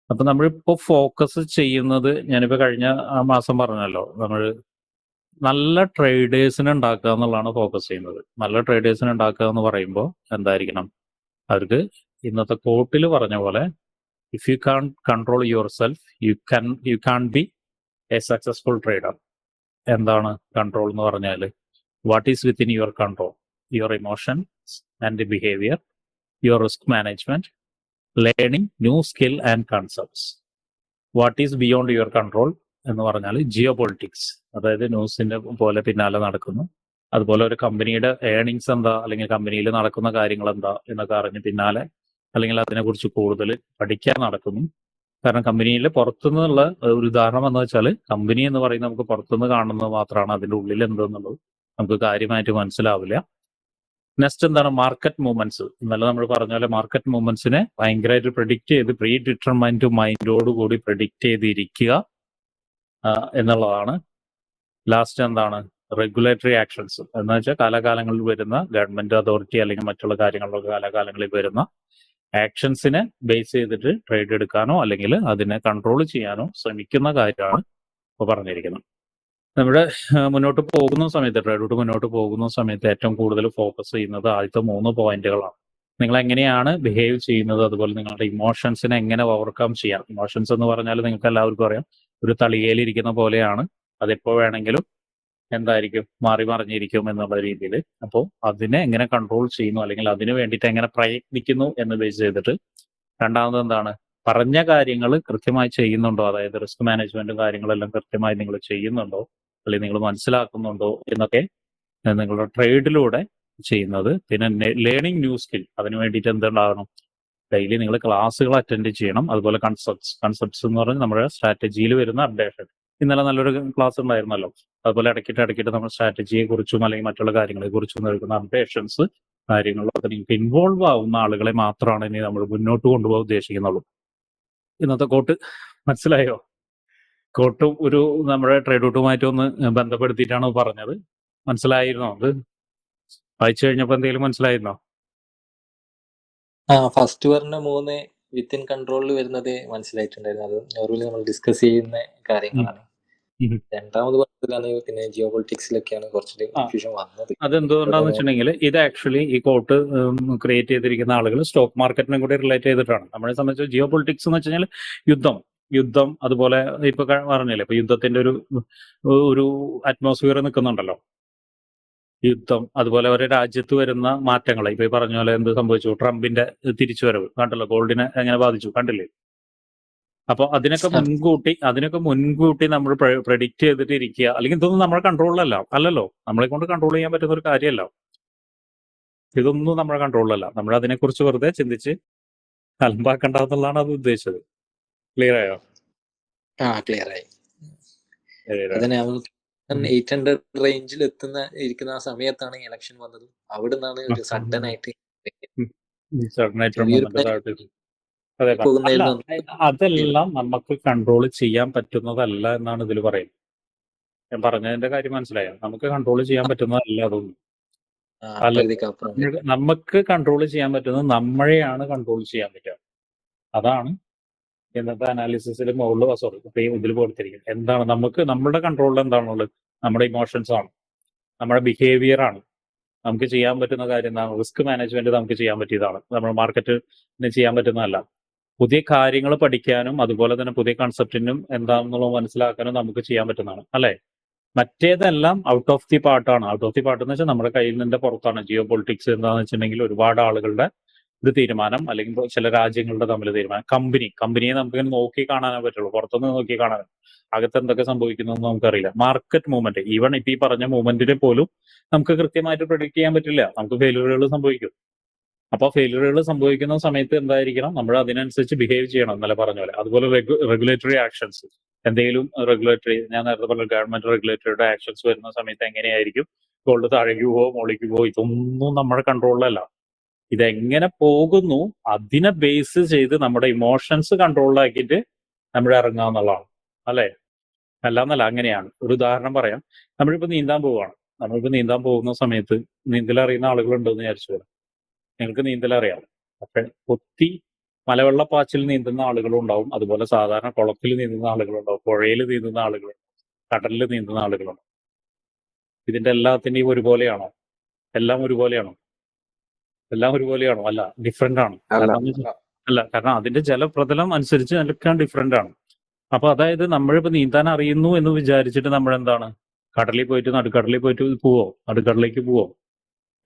അപ്പൊ നമ്മളിപ്പോ ഫോക്കസ് ചെയ്യുന്നത് ഞാനിപ്പോ കഴിഞ്ഞ മാസം പറഞ്ഞല്ലോ, നമ്മൾ നല്ല ട്രേഡേഴ്സിനെ ഉണ്ടാക്കുക എന്നുള്ളതാണ് ഫോക്കസ് ചെയ്യുന്നത്. നല്ല ട്രേഡേഴ്സിനെ ഉണ്ടാക്കുക എന്ന് പറയുമ്പോൾ എന്തായിരിക്കണം, അവർക്ക് ഇന്നത്തെ കോട്ടിൽ പറഞ്ഞ പോലെ if you can control yourself you can be a successful trader. എന്താണ് കൺട്രോൾ എന്ന് പറഞ്ഞാൽ, what is within your control? Your emotions and behaviour, your risk management, learning new skill and concepts. What is beyond your control എന്ന് പറഞ്ഞാൽ Jio politics, അതായത് ന്യൂസിന്റെ പോലെ പിന്നാലെ നടക്കുന്നു. അതുപോലെ ഒരു കമ്പനിയുടെ ഏണിങ്സ് എന്താ, അല്ലെങ്കിൽ കമ്പനിയിൽ നടക്കുന്ന കാര്യങ്ങൾ എന്താ എന്നൊക്കെ അറിഞ്ഞ് പിന്നാലെ, അല്ലെങ്കിൽ അതിനെക്കുറിച്ച് കൂടുതൽ പഠിക്കാൻ നടക്കുന്നു. കാരണം കമ്പനിയിൽ പുറത്തുനിന്നുള്ള ഒരു ഉദാഹരണം എന്ന് വെച്ചാൽ, കമ്പനി എന്ന് പറയുന്നത് നമുക്ക് പുറത്തുനിന്ന് കാണുന്നത് മാത്രമാണ്, അതിന്റെ ഉള്ളിൽ എന്തെന്നുള്ളത് നമുക്ക് കാര്യമായിട്ട് മനസ്സിലാവില്ല. നെക്സ്റ്റ് എന്താണ്, മാർക്കറ്റ് മൂവ്മെന്റ്സ്. ഇന്നലെ നമ്മൾ പറഞ്ഞ പോലെ മാർക്കറ്റ് മൂവ്മെന്റ്സിനെ ഭയങ്കരമായിട്ട് പ്രെഡിക്റ്റ് ചെയ്ത് പ്രീ ഡിറ്റർമൈൻഡ് മൈൻഡോട് കൂടി പ്രെഡിക്റ്റ് ചെയ്തിരിക്കുക എന്നുള്ളതാണ്. ലാസ്റ്റ് എന്താണ്, റെഗുലേറ്ററി ആക്ഷൻസ് എന്ന് വെച്ചാൽ കാലാകാലങ്ങളിൽ വരുന്ന ഗവൺമെന്റ് അതോറിറ്റി അല്ലെങ്കിൽ മറ്റുള്ള കാര്യങ്ങളിലൊക്കെ കാലാകാലങ്ങളിൽ വരുന്ന ആക്ഷൻസിനെ ബേസ് ചെയ്തിട്ട് ട്രേഡ് എടുക്കാനോ അല്ലെങ്കിൽ അതിനെ കൺട്രോൾ ചെയ്യാനോ ശ്രമിക്കുന്ന കാര്യമാണ് ഇപ്പോൾ പറഞ്ഞിരിക്കുന്നത്. നമ്മുടെ മുന്നോട്ട് പോകുന്ന സമയത്ത്, ട്രേഡ് മുന്നോട്ട് പോകുന്ന സമയത്ത് ഏറ്റവും കൂടുതൽ ഫോക്കസ് ചെയ്യുന്നത് ആദ്യത്തെ 3 പോയിന്റുകളാണ്. നിങ്ങൾ എങ്ങനെയാണ് ബിഹേവ് ചെയ്യുന്നത്, അതുപോലെ നിങ്ങളുടെ ഇമോഷൻസിനെ എങ്ങനെ ഓവർകം ചെയ്യാം. ഇമോഷൻസ് എന്ന് പറഞ്ഞാൽ നിങ്ങൾക്ക് എല്ലാവർക്കും അറിയാം, ഒരു തളികയിലിരിക്കുന്ന പോലെയാണ്, അതെപ്പോ വേണമെങ്കിലും എന്തായിരിക്കും, മാറി മറിഞ്ഞിരിക്കും എന്നുള്ള രീതിയിൽ. അപ്പോൾ അതിനെ എങ്ങനെ കൺട്രോൾ ചെയ്യുന്നു, അല്ലെങ്കിൽ അതിന് വേണ്ടിയിട്ട് എങ്ങനെ പ്രയത്നിക്കുന്നു എന്ന് ബേസ് ചെയ്തിട്ട്. രണ്ടാമത് എന്താണ്, പറഞ്ഞ കാര്യങ്ങൾ കൃത്യമായി ചെയ്യുന്നുണ്ടോ, അതായത് റിസ്ക് മാനേജ്മെന്റും കാര്യങ്ങളെല്ലാം കൃത്യമായി നിങ്ങൾ ചെയ്യുന്നുണ്ടോ, അല്ലെങ്കിൽ നിങ്ങൾ മനസ്സിലാക്കുന്നുണ്ടോ എന്നൊക്കെ നിങ്ങളുടെ ട്രേഡിലൂടെ ചെയ്യുന്നത്. പിന്നെ ലേണിംഗ് ന്യൂ സ്കിൽ, അതിന് വേണ്ടിയിട്ട് എന്തുണ്ടാകണം, ഡെയിലി നിങ്ങൾ ക്ലാസ്സുകൾ അറ്റൻഡ് ചെയ്യണം. അതുപോലെ കൺസെപ്റ്റ്സ് എന്ന് പറഞ്ഞാൽ നമ്മുടെ സ്ട്രാറ്റജിയിൽ വരുന്ന അപ്ഡേഷൻ. ഇന്നലെ നല്ലൊരു ക്ലാസ് ഉണ്ടായിരുന്നല്ലോ. അതുപോലെ ഇടയ്ക്കിട്ട് നമ്മൾ സ്ട്രാറ്റജിയെ കുറിച്ചും അല്ലെങ്കിൽ മറ്റുള്ള കാര്യങ്ങളെ കുറിച്ചും നൽകുന്ന അപ്ഡേഷൻസ് കാര്യങ്ങളൊക്കെ നിങ്ങൾക്ക് ഇൻവോൾവ് ആവുന്ന ആളുകളെ മാത്രമാണ് ഇനി നമ്മൾ മുന്നോട്ട് കൊണ്ടുപോകാൻ ഉദ്ദേശിക്കുന്നുള്ളൂ. ഇന്നത്തെ കോട്ട് മനസ്സിലായോ? കോട്ടും ഒരു നമ്മുടെ ട്രേഡ് ഔട്ടുമായിട്ട് ഒന്ന് ബന്ധപ്പെടുത്തിയിട്ടാണ് പറഞ്ഞത്. മനസ്സിലായിരുന്നോ? അത് വായിച്ചു കഴിഞ്ഞപ്പോൾ എന്തെങ്കിലും മനസ്സിലായിരുന്നോ? ഫസ്റ്റ് പറഞ്ഞ 3 വിത്തിൻ കൺട്രോളിൽ വരുന്നത് മനസ്സിലായിട്ടുണ്ടായിരുന്നു. അത് നോർമലി നമ്മൾ ഡിസ്കസ് ചെയ്യുന്ന കാര്യങ്ങളാണ്. രണ്ടാമത് പറഞ്ഞതിലാണ് പിന്നെ ജിയോ പൊളിറ്റിക്സിലൊക്കെയാണ് കുറച്ചൊരു കൺഫ്യൂഷൻ വന്നത്. അതെന്തുകൊണ്ടാന്ന് വെച്ചിട്ടുണ്ടെങ്കിൽ ഇത് ആക്ച്വലി ഈ കോട്ട് ക്രിയേറ്റ് ചെയ്തിരിക്കുന്ന ആളുകൾ സ്റ്റോക്ക് മാർക്കറ്റിനെ കൂടി റിലേറ്റ് ചെയ്തിട്ടാണ്. നമ്മളെ സംബന്ധിച്ച് ജിയോ പൊളിറ്റിക്സ് എന്ന് വെച്ച് കഴിഞ്ഞാൽ യുദ്ധം അതുപോലെ ഇപ്പൊ പറഞ്ഞില്ലേ, ഇപ്പൊ യുദ്ധത്തിന്റെ ഒരു അറ്റ്മോസ്ഫിയർ നിൽക്കുന്നുണ്ടല്ലോ. യുദ്ധം, അതുപോലെ ഒരു രാജ്യത്ത് വരുന്ന മാറ്റങ്ങൾ, ഇപ്പൊ ഈ പറഞ്ഞ പോലെ എന്ത് സംഭവിച്ചു, ട്രംപിന്റെ തിരിച്ചുവരവ് കണ്ടല്ലോ, ഗോൾഡിനെ എങ്ങനെ ബാധിച്ചു കണ്ടില്ലേ. അപ്പൊ അതിനൊക്കെ മുൻകൂട്ടി നമ്മൾ പ്രെഡിക്റ്റ് ചെയ്തിട്ട് ഇരിക്കുക. അല്ലെങ്കിൽ ഇതൊന്നും നമ്മുടെ കൺട്രോളിലല്ല, അല്ലല്ലോ, നമ്മളെ കൊണ്ട് കൺട്രോൾ ചെയ്യാൻ പറ്റുന്ന ഒരു കാര്യമല്ല. ഇതൊന്നും നമ്മുടെ കൺട്രോളിലല്ല. നമ്മൾ അതിനെക്കുറിച്ച് വെറുതെ ചിന്തിച്ച് അലമ്പാക്കണ്ടെന്നുള്ളതാണ് അത് ഉദ്ദേശിച്ചത്. ക്ലിയർ ആയോ? ക്ലിയർ ആയി. അതന്നെ 800 റേഞ്ചിൽ ഇരിക്കുന്ന ആ സമയത്താണ് ഇലക്ഷൻ വന്നത്. അവിടെ നിന്നാണ് ഒരു സഡൻ ആയിട്ട് അതെല്ലാം നമുക്ക് കൺട്രോൾ ചെയ്യാൻ പറ്റുന്നതല്ല എന്നാണ് ഇതിൽ പറയുന്നത്. ഞാൻ പറഞ്ഞതിന്റെ കാര്യം മനസ്സിലായോ? നമുക്ക് കൺട്രോൾ ചെയ്യാൻ പറ്റുന്നതല്ല അതൊന്നും. നമുക്ക് കൺട്രോൾ ചെയ്യാൻ പറ്റുന്നത് നമ്മളെയാണ് കൺട്രോൾ ചെയ്യാൻ പറ്റുക. അതാണ് ഇന്നത്തെ അനാലിസിസിൽ ഇതിൽ കൊടുത്തിരിക്കുന്നത്. എന്താണ് നമുക്ക് നമ്മുടെ കൺട്രോളിൽ എന്താണുള്ളത്? നമ്മുടെ ഇമോഷൻസ് ആണ്, നമ്മുടെ ബിഹേവിയർ ആണ്. നമുക്ക് ചെയ്യാൻ പറ്റുന്ന കാര്യം എന്താണ്? റിസ്ക് മാനേജ്മെന്റ് നമുക്ക് ചെയ്യാൻ പറ്റിയതാണ്, നമ്മുടെ മാർക്കറ്റിന് ചെയ്യാൻ പറ്റുന്നതല്ല. പുതിയ കാര്യങ്ങൾ പഠിക്കാനും അതുപോലെ തന്നെ പുതിയ കൺസെപ്റ്റിനും എന്താണെന്നുള്ളത് മനസ്സിലാക്കാനും നമുക്ക് ചെയ്യാൻ പറ്റുന്നതാണ്, അല്ലെ? മറ്റേതെല്ലാം ഔട്ട് ഓഫ് ദി പാർട്ടാണ്. ഔട്ട് ഓഫ് ദി പാർട്ട് എന്ന് വെച്ചാൽ നമ്മുടെ കയ്യിൽ നിന്നിന്റെ പുറത്താണ്. ജിയോ പൊളിറ്റിക്സ് എന്താണെന്ന് വെച്ചിട്ടുണ്ടെങ്കിൽ ഒരുപാട് ആളുകളുടെ ഒരു തീരുമാനം, അല്ലെങ്കിൽ ചില രാജ്യങ്ങളുടെ തമ്മിൽ തീരുമാനം. കമ്പനിയെ നമുക്ക് നോക്കി കാണാനേ പറ്റുള്ളൂ, പുറത്തുനിന്ന് നോക്കി കാണാൻ. അകത്ത് എന്തൊക്കെ സംഭവിക്കുന്നു എന്ന് നമുക്കറിയില്ല. മാർക്കറ്റ് മൂവ്മെന്റ്, ഈവൺ ഇപ്പൊ ഈ പറഞ്ഞ മൂവ്മെന്റിനെ പോലും നമുക്ക് കൃത്യമായിട്ട് പ്രെഡിക്റ്റ് ചെയ്യാൻ പറ്റില്ല. നമുക്ക് ഫെയിലുകൾ സംഭവിക്കും. അപ്പോൾ ഫെയിലുകൾ സംഭവിക്കുന്ന സമയത്ത് എന്തായിരിക്കണം, നമ്മൾ അതിനനുസരിച്ച് ബിഹേവ് ചെയ്യണം, എന്നല്ല പറഞ്ഞ പോലെ. അതുപോലെ റെഗുലേറ്ററി ആക്ഷൻസ്, എന്തെങ്കിലും റെഗുലേറ്ററി, ഞാൻ നേരത്തെ പറഞ്ഞ ഗവൺമെന്റ് റെഗുലേറ്ററിയുടെ ആക്ഷൻസ് വരുന്ന സമയത്ത് എങ്ങനെയായിരിക്കും, ഗോൾഡ് താഴേക്ക് പോവോ മുകളിലേക്ക് പോവോ, ഇതൊന്നും നമ്മുടെ കൺട്രോളിലല്ല. ഇതെങ്ങനെ പോകുന്നു അതിനെ ബേസ് ചെയ്ത് നമ്മുടെ ഇമോഷൻസ് കൺട്രോളിലാക്കിയിട്ട് നമ്മൾ ഇറങ്ങുക എന്നുള്ളതാണ്, അല്ലെ? അല്ലാന്നല്ല, അങ്ങനെയാണ്. ഒരു ഉദാഹരണം പറയാം. നമ്മളിപ്പോ നീന്താൻ പോവുകയാണ്. നീന്താൻ പോകുന്ന സമയത്ത് നീന്തൽ അറിയുന്ന ആളുകളുണ്ടെന്ന് വിചാരിച്ചു. നിങ്ങൾക്ക് നീന്തൽ അറിയാം, പക്ഷെ മലവെള്ളപ്പാച്ചിൽ നീന്തുന്ന ആളുകളും ഉണ്ടാവും, അതുപോലെ സാധാരണ കുളത്തിൽ നീന്തുന്ന ആളുകളുണ്ടാവും, പുഴയിൽ നീന്തുന്ന ആളുകളുണ്ട്, കടലിൽ നീന്തുന്ന ആളുകളുണ്ട്. ഇതിന്റെ എല്ലാത്തിന്റെയും ഒരുപോലെയാണോ? എല്ലാം ഒരുപോലെയാണോ? എല്ലാം ഒരുപോലെയാണോ? അല്ല, ഡിഫറെന്റ് ആണ്. അല്ല. അല്ല, കാരണം അതിന്റെ ജലപ്രതലം അനുസരിച്ച് എല്ലാം ഡിഫറെന്റ് ആണ്. അപ്പൊ അതായത് നമ്മളിപ്പോ നീന്താൻ അറിയുന്നു എന്ന് വിചാരിച്ചിട്ട് നമ്മൾ എന്താണ് കടലിൽ പോയിട്ട് നടുക്കടലിൽ പോയിട്ട് പോവോ? നടുക്കടലിലേക്ക് പോവോ?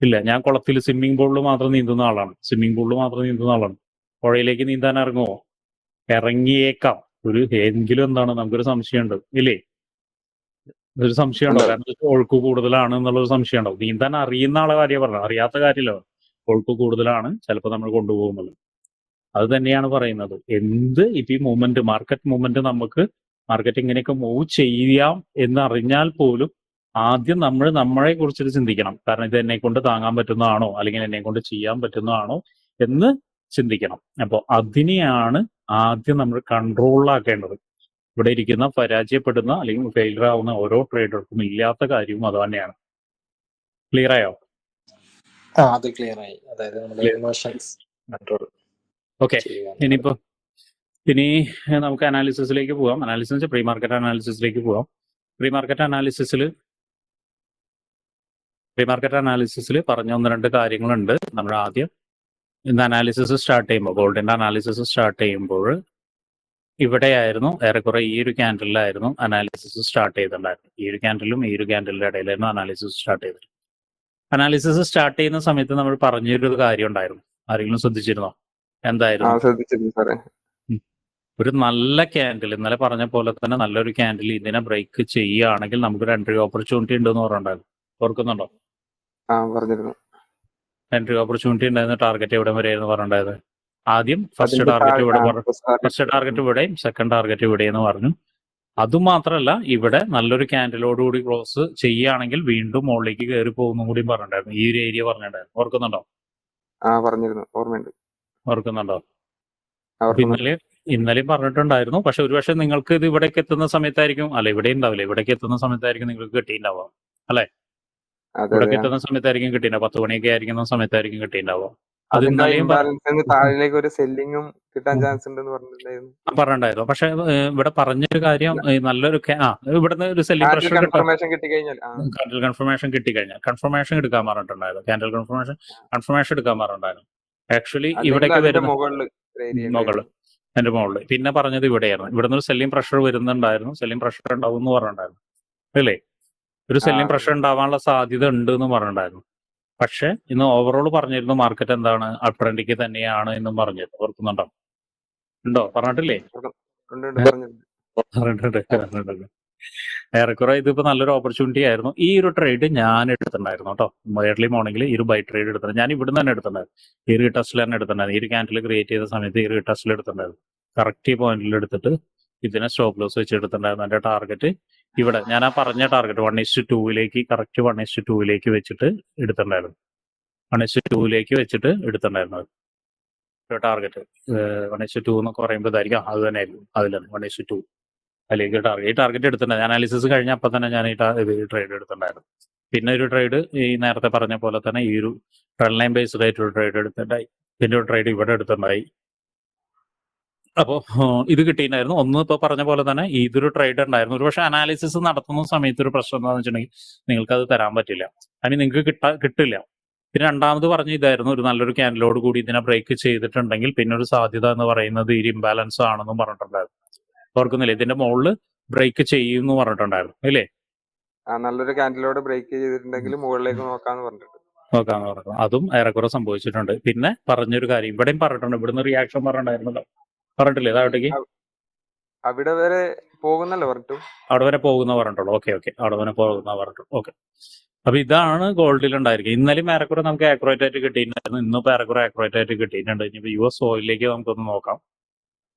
ഇല്ല. ഞാൻ കുളത്തിൽ സ്വിമ്മിംഗ് പൂളിൽ മാത്രം നീന്തുന്ന ആളാണ്. പുഴയിലേക്ക് നീന്താൻ ഇറങ്ങുമോ? ഇറങ്ങിയേക്കാം. എങ്കിലും എന്താണ് നമുക്കൊരു സംശയമുണ്ട്, ഇല്ലേ? ഒരു സംശയമുണ്ടോ? കാരണം ഒഴുക്ക് കൂടുതലാണ് എന്നുള്ളൊരു സംശയം ഉണ്ടാവും. നീന്താൻ അറിയുന്ന ആളെ കാര്യം പറഞ്ഞു, അറിയാത്ത കാര്യമല്ലോ. ഒഴുക്ക് കൂടുതലാണ്, ചിലപ്പോൾ നമ്മൾ കൊണ്ടുപോകുന്നത്. അത് തന്നെയാണ് പറയുന്നത്. ഇപ്പൊ ഈ മൂവ്മെന്റ്, മാർക്കറ്റ് മൂവ്മെന്റ്, മാർക്കറ്റ് ഇങ്ങനെയൊക്കെ മൂവ് ചെയ്യാം എന്നറിഞ്ഞാൽ പോലും ആദ്യം നമ്മൾ നമ്മളെ കുറിച്ചിട്ട് ചിന്തിക്കണം. കാരണം ഇത് എന്നെ കൊണ്ട് താങ്ങാൻ പറ്റുന്നതാണോ, അല്ലെങ്കിൽ എന്നെ കൊണ്ട് ചെയ്യാൻ പറ്റുന്നതാണോ എന്ന് ചിന്തിക്കണം. അപ്പോൾ അതിനെയാണ് ആദ്യം നമ്മൾ കൺട്രോളിലാക്കേണ്ടത്. ഇവിടെ ഇരിക്കുന്ന പരാജയപ്പെടുന്ന അല്ലെങ്കിൽ ഫെയിലർ ആവുന്ന ഓരോ ട്രേഡർക്കും ഇല്ലാത്ത കാര്യവും അത് തന്നെയാണ്. ക്ലിയർ ആയോ? അത് ക്ലിയർ ആയി. അതായത് നമ്മുടെ ഇമോഷൻസ് കൺട്രോൾ. ഓക്കെ, ഇനി നമുക്ക് അനാലിസിസിലേക്ക് പോവാം. പ്രീ മാർക്കറ്റ് അനാലിസിസിലേക്ക് പോവാം. പ്രീ മാർക്കറ്റ് അനാലിസിസിൽ പറഞ്ഞ 1-2 കാര്യങ്ങളുണ്ട്. നമ്മൾ ആദ്യം ഇന്ന് അനാലിസിസ് സ്റ്റാർട്ട് ചെയ്യുമ്പോൾ, ഗോൾഡിന്റെ അനാലിസിസ് സ്റ്റാർട്ട് ചെയ്യുമ്പോൾ ഇവിടെയായിരുന്നു ഏറെക്കുറെ ഈ ഒരു ക്യാൻഡലിലായിരുന്നു അനാലിസിസ് സ്റ്റാർട്ട് ചെയ്തിട്ടുണ്ടായിരുന്നു. ഈ ഒരു ക്യാൻഡലും ഈ ഒരു ക്യാൻഡലിന്റെ ഇടയിലായിരുന്നു അനാലിസിസ് സ്റ്റാർട്ട് ചെയ്തത്. അനാലിസിസ് സ്റ്റാർട്ട് ചെയ്യുന്ന സമയത്ത് നമ്മൾ പറഞ്ഞൊരു കാര്യം ഉണ്ടായിരുന്നു. ആരെങ്കിലും ശ്രദ്ധിച്ചിരുന്നോ? എന്തായിരുന്നു? ഒരു നല്ല ക്യാൻഡിൽ, ഇന്നലെ പറഞ്ഞ പോലെ തന്നെ നല്ലൊരു ക്യാൻഡിൽ ഇതിനെ ബ്രേക്ക് ചെയ്യുകയാണെങ്കിൽ നമുക്കൊരു എൻട്രി ഓപ്പർച്യൂണിറ്റി ഉണ്ടെന്ന് പറഞ്ഞിട്ടുണ്ടായിരുന്നു. ഓർക്കുന്നുണ്ടോ? എൻട്രി ഓപ്പർച്യൂണിറ്റി ഉണ്ടായിരുന്ന ടാർഗറ്റ് എവിടെ വരെയായിരുന്നു പറഞ്ഞിട്ടുണ്ടായത്? ആദ്യം ഫസ്റ്റ് ടാർഗറ്റ് ഇവിടെയും സെക്കൻഡ് ടാർഗറ്റ് ഇവിടെയെന്ന് പറഞ്ഞു. അതുമാത്രമല്ല, ഇവിടെ നല്ലൊരു ക്യാൻഡിലോടുകൂടി ക്ലോസ് ചെയ്യുകയാണെങ്കിൽ വീണ്ടും മുകളിലേക്ക് കയറി പോകുന്നു കൂടി പറഞ്ഞിട്ടുണ്ടായിരുന്നു. ഈ ഒരു ഏരിയ പറഞ്ഞിട്ടുണ്ടായിരുന്നു. ഓർക്കുന്നുണ്ടോ? ഓർക്കുന്നുണ്ടോ? ഇന്നലെയും പറഞ്ഞിട്ടുണ്ടായിരുന്നു. പക്ഷെ ഒരുപക്ഷെ നിങ്ങൾക്ക് ഇത് ഇവിടേക്ക് എത്തുന്ന സമയത്തായിരിക്കും, അല്ല ഇവിടെ ഉണ്ടാവില്ല, ഇവിടേക്ക് എത്തുന്ന സമയത്തായിരിക്കും നിങ്ങൾക്ക് കിട്ടിയിട്ടുണ്ടാവുക, അല്ലെ? ഇവിടേക്ക് എത്തുന്ന സമയത്തായിരിക്കും കിട്ടിയിട്ടുണ്ടാവുക. 10 മണിയൊക്കെ ആയിരിക്കുന്ന സമയത്തായിരിക്കും കിട്ടിയിട്ടുണ്ടാവുക. അത് ഇന്നലെയും പറഞ്ഞിട്ടുണ്ടായിരുന്നു. പക്ഷെ ഇവിടെ പറഞ്ഞൊരു കാര്യം, നല്ലൊരു ഇവിടുന്ന് ഒരു സെല്ലിംഗ് പ്രഷർ കൺഫർമേഷൻ കിട്ടിക്കഴിഞ്ഞാൽ കൺഫർമേഷൻ എടുക്കാൻ പറഞ്ഞിട്ടുണ്ടായിരുന്നു. ക്യാൻഡൽ കൺഫർമേഷൻ എടുക്കാൻ പറഞ്ഞിട്ടുണ്ടായിരുന്നു. ആക്ച്വലി ഇവിടേക്ക് വരുന്ന എന്റെ മുകളിൽ പിന്നെ പറഞ്ഞത് ഇവിടെയായിരുന്നു. ഇവിടുന്ന് ഒരു സെല്ലിംഗ് പ്രഷർ വരുന്നുണ്ടായിരുന്നു. സെല്ലിംഗ് പ്രഷർ ഉണ്ടാവും എന്ന് പറഞ്ഞിട്ടുണ്ടായിരുന്നു, അല്ലേ? ഒരു സെല്ലിംഗ് പ്രഷർ ഉണ്ടാവാനുള്ള സാധ്യത ഉണ്ട് എന്ന് പറഞ്ഞിട്ടുണ്ടായിരുന്നു. പക്ഷെ ഇന്ന് ഓവറോൾ പറഞ്ഞിരുന്നു മാർക്കറ്റ് എന്താണ്, അപ് ട്രെൻഡിക്ക് തന്നെയാണ് എന്നും പറഞ്ഞിരുന്നു. ഓർക്കുന്നുണ്ടോ? ഉണ്ടോ? പറഞ്ഞിട്ടില്ലേ? പറഞ്ഞിട്ടുണ്ട്. ഏറെക്കുറെ ഇതിപ്പോ നല്ലൊരു ഓപ്പർച്യൂണിറ്റി ആയിരുന്നു. ഈ ഒരു ട്രേഡ് ഞാൻ എടുത്തിട്ടുണ്ടായിരുന്നു കേട്ടോ. ഏർലി മോർണിംഗിൽ ഈ ഒരു ബൈ ട്രേഡ് എടുത്തിട്ടുണ്ട്. ഞാൻ ഇവിടുന്ന് തന്നെ എടുത്തിട്ടുണ്ടായിരുന്നു. ഈ ഒരു ടെസ്റ്റിൽ തന്നെ എടുത്തിട്ടുണ്ടായിരുന്നു. ഈ ഒരു ക്യാൻഡിൽ ക്രിയേറ്റ് ചെയ്ത സമയത്ത് ഈ ഒരു ടെസ്റ്റിൽ എടുത്തിട്ടുണ്ടായിരുന്നു. കറക്റ്റ് പോയിന്റിൽ എടുത്തിട്ട് ഇതിനെ സ്റ്റോപ്പ് ലോസ് വെച്ച് എടുത്തിട്ടുണ്ടായിരുന്നു. എൻ്റെ ടാർഗറ്റ് ഇവിടെ ഞാൻ ആ പറഞ്ഞ ടാർഗറ്റ് 1:2 കറക്റ്റ് 1:2 വെച്ചിട്ട് എടുത്തിട്ടുണ്ടായിരുന്നു. 1:2 വെച്ചിട്ട് എടുത്തിട്ടുണ്ടായിരുന്നത് ടാർഗറ്റ്. 1:2 എന്നൊക്കെ പറയുമ്പോൾ ഇതായിരിക്കും, അത് തന്നെ ആയിരിക്കും. അതിലാണ് 1:2 അല്ലെങ്കിൽ ടാർഗറ്റ് എടുത്തിട്ടുണ്ടായിരുന്നു. അനാലിസിസ് കഴിഞ്ഞ അപ്പം തന്നെ ഞാൻ ഈ ട്രേഡ് എടുത്തിട്ടുണ്ടായിരുന്നു. പിന്നെ ഒരു ട്രേഡ് ഈ നേരത്തെ പറഞ്ഞ പോലെ തന്നെ ഈ ഒരു ട്രെൻഡ് ലൈൻ ബേസ്ഡ് ആയിട്ട് ഒരു ട്രേഡ് എടുത്തിട്ടുണ്ടായി. പിന്നെ ഒരു ട്രേഡ് ഇവിടെ എടുത്തിട്ടുണ്ടായി. അപ്പോൾ ഇത് കിട്ടിയിട്ടുണ്ടായിരുന്നു. ഒന്ന് ഇപ്പോൾ പറഞ്ഞ പോലെ തന്നെ ഇതൊരു ട്രേഡ് ഉണ്ടായിരുന്നു. ഒരു പക്ഷേ അനാലിസിസ് നടത്തുന്ന സമയത്ത് ഒരു പ്രശ്നം എന്താണെന്ന് വെച്ചിട്ടുണ്ടെങ്കിൽ നിങ്ങൾക്ക് അത് തരാൻ പറ്റില്ല, അതിന് നിങ്ങൾക്ക് കിട്ടില്ല. പിന്നെ രണ്ടാമത് പറഞ്ഞ ഇതായിരുന്നു, ഒരു നല്ലൊരു ക്യാൻഡിലോട് കൂടി ഇതിനെ ബ്രേക്ക് ചെയ്തിട്ടുണ്ടെങ്കിൽ പിന്നെ ഒരു സാധ്യത എന്ന് പറയുന്നത് ഈ ഇംബാലൻസ് ആണെന്നും പറഞ്ഞിട്ടുണ്ടായിരുന്നു. ഓർക്കുന്നില്ലേ? ഇതിന്റെ മുകളിൽ ബ്രേക്ക് ചെയ്യും എന്ന് പറഞ്ഞിട്ടുണ്ടായിരുന്നു, ഇല്ലേ? നല്ലൊരു ക്യാൻഡിലോട് ബ്രേക്ക് ചെയ്തിട്ടുണ്ടെങ്കിൽ മുകളിലേക്ക് നോക്കാന്ന് പറഞ്ഞിട്ടുണ്ട്. അതും ഏറെക്കുറെ സംഭവിച്ചിട്ടുണ്ട്. പിന്നെ പറഞ്ഞൊരു കാര്യം ഇവിടെയും പറഞ്ഞിട്ടുണ്ട്, ഇവിടുന്ന് റിയാക്ഷൻ പറഞ്ഞിട്ടുണ്ടായിരുന്നല്ലോ, പറഞ്ഞിട്ടില്ലേ? താഴോട്ടേക്ക് അവിടെ വരെ പോകുന്നല്ലോ പറഞ്ഞു. അവിടെ വരെ പോകുന്ന പറഞ്ഞിട്ടുള്ളൂ. ഓക്കെ, അവിടെ വരെ പോകുന്ന പറഞ്ഞിട്ടുള്ളൂ. ഓക്കെ, അപ്പൊ ഇതാണ് ഗോൾഡിൽ ഉണ്ടായിരിക്കും. ഇന്നലെയും ഏറെക്കുറെ നമുക്ക് ആക്യുറേറ്റ് ആയിട്ട് കിട്ടിയിട്ടുണ്ടായിരുന്നു. ഇന്നിപ്പോ ഏറെക്കുറെ ആക്യുറേറ്റ് ആയിട്ട് കിട്ടിയിട്ടുണ്ട്. ഇനിയിപ്പോ US ഓയിലിലേക്ക് നമുക്കൊന്ന് നോക്കാം.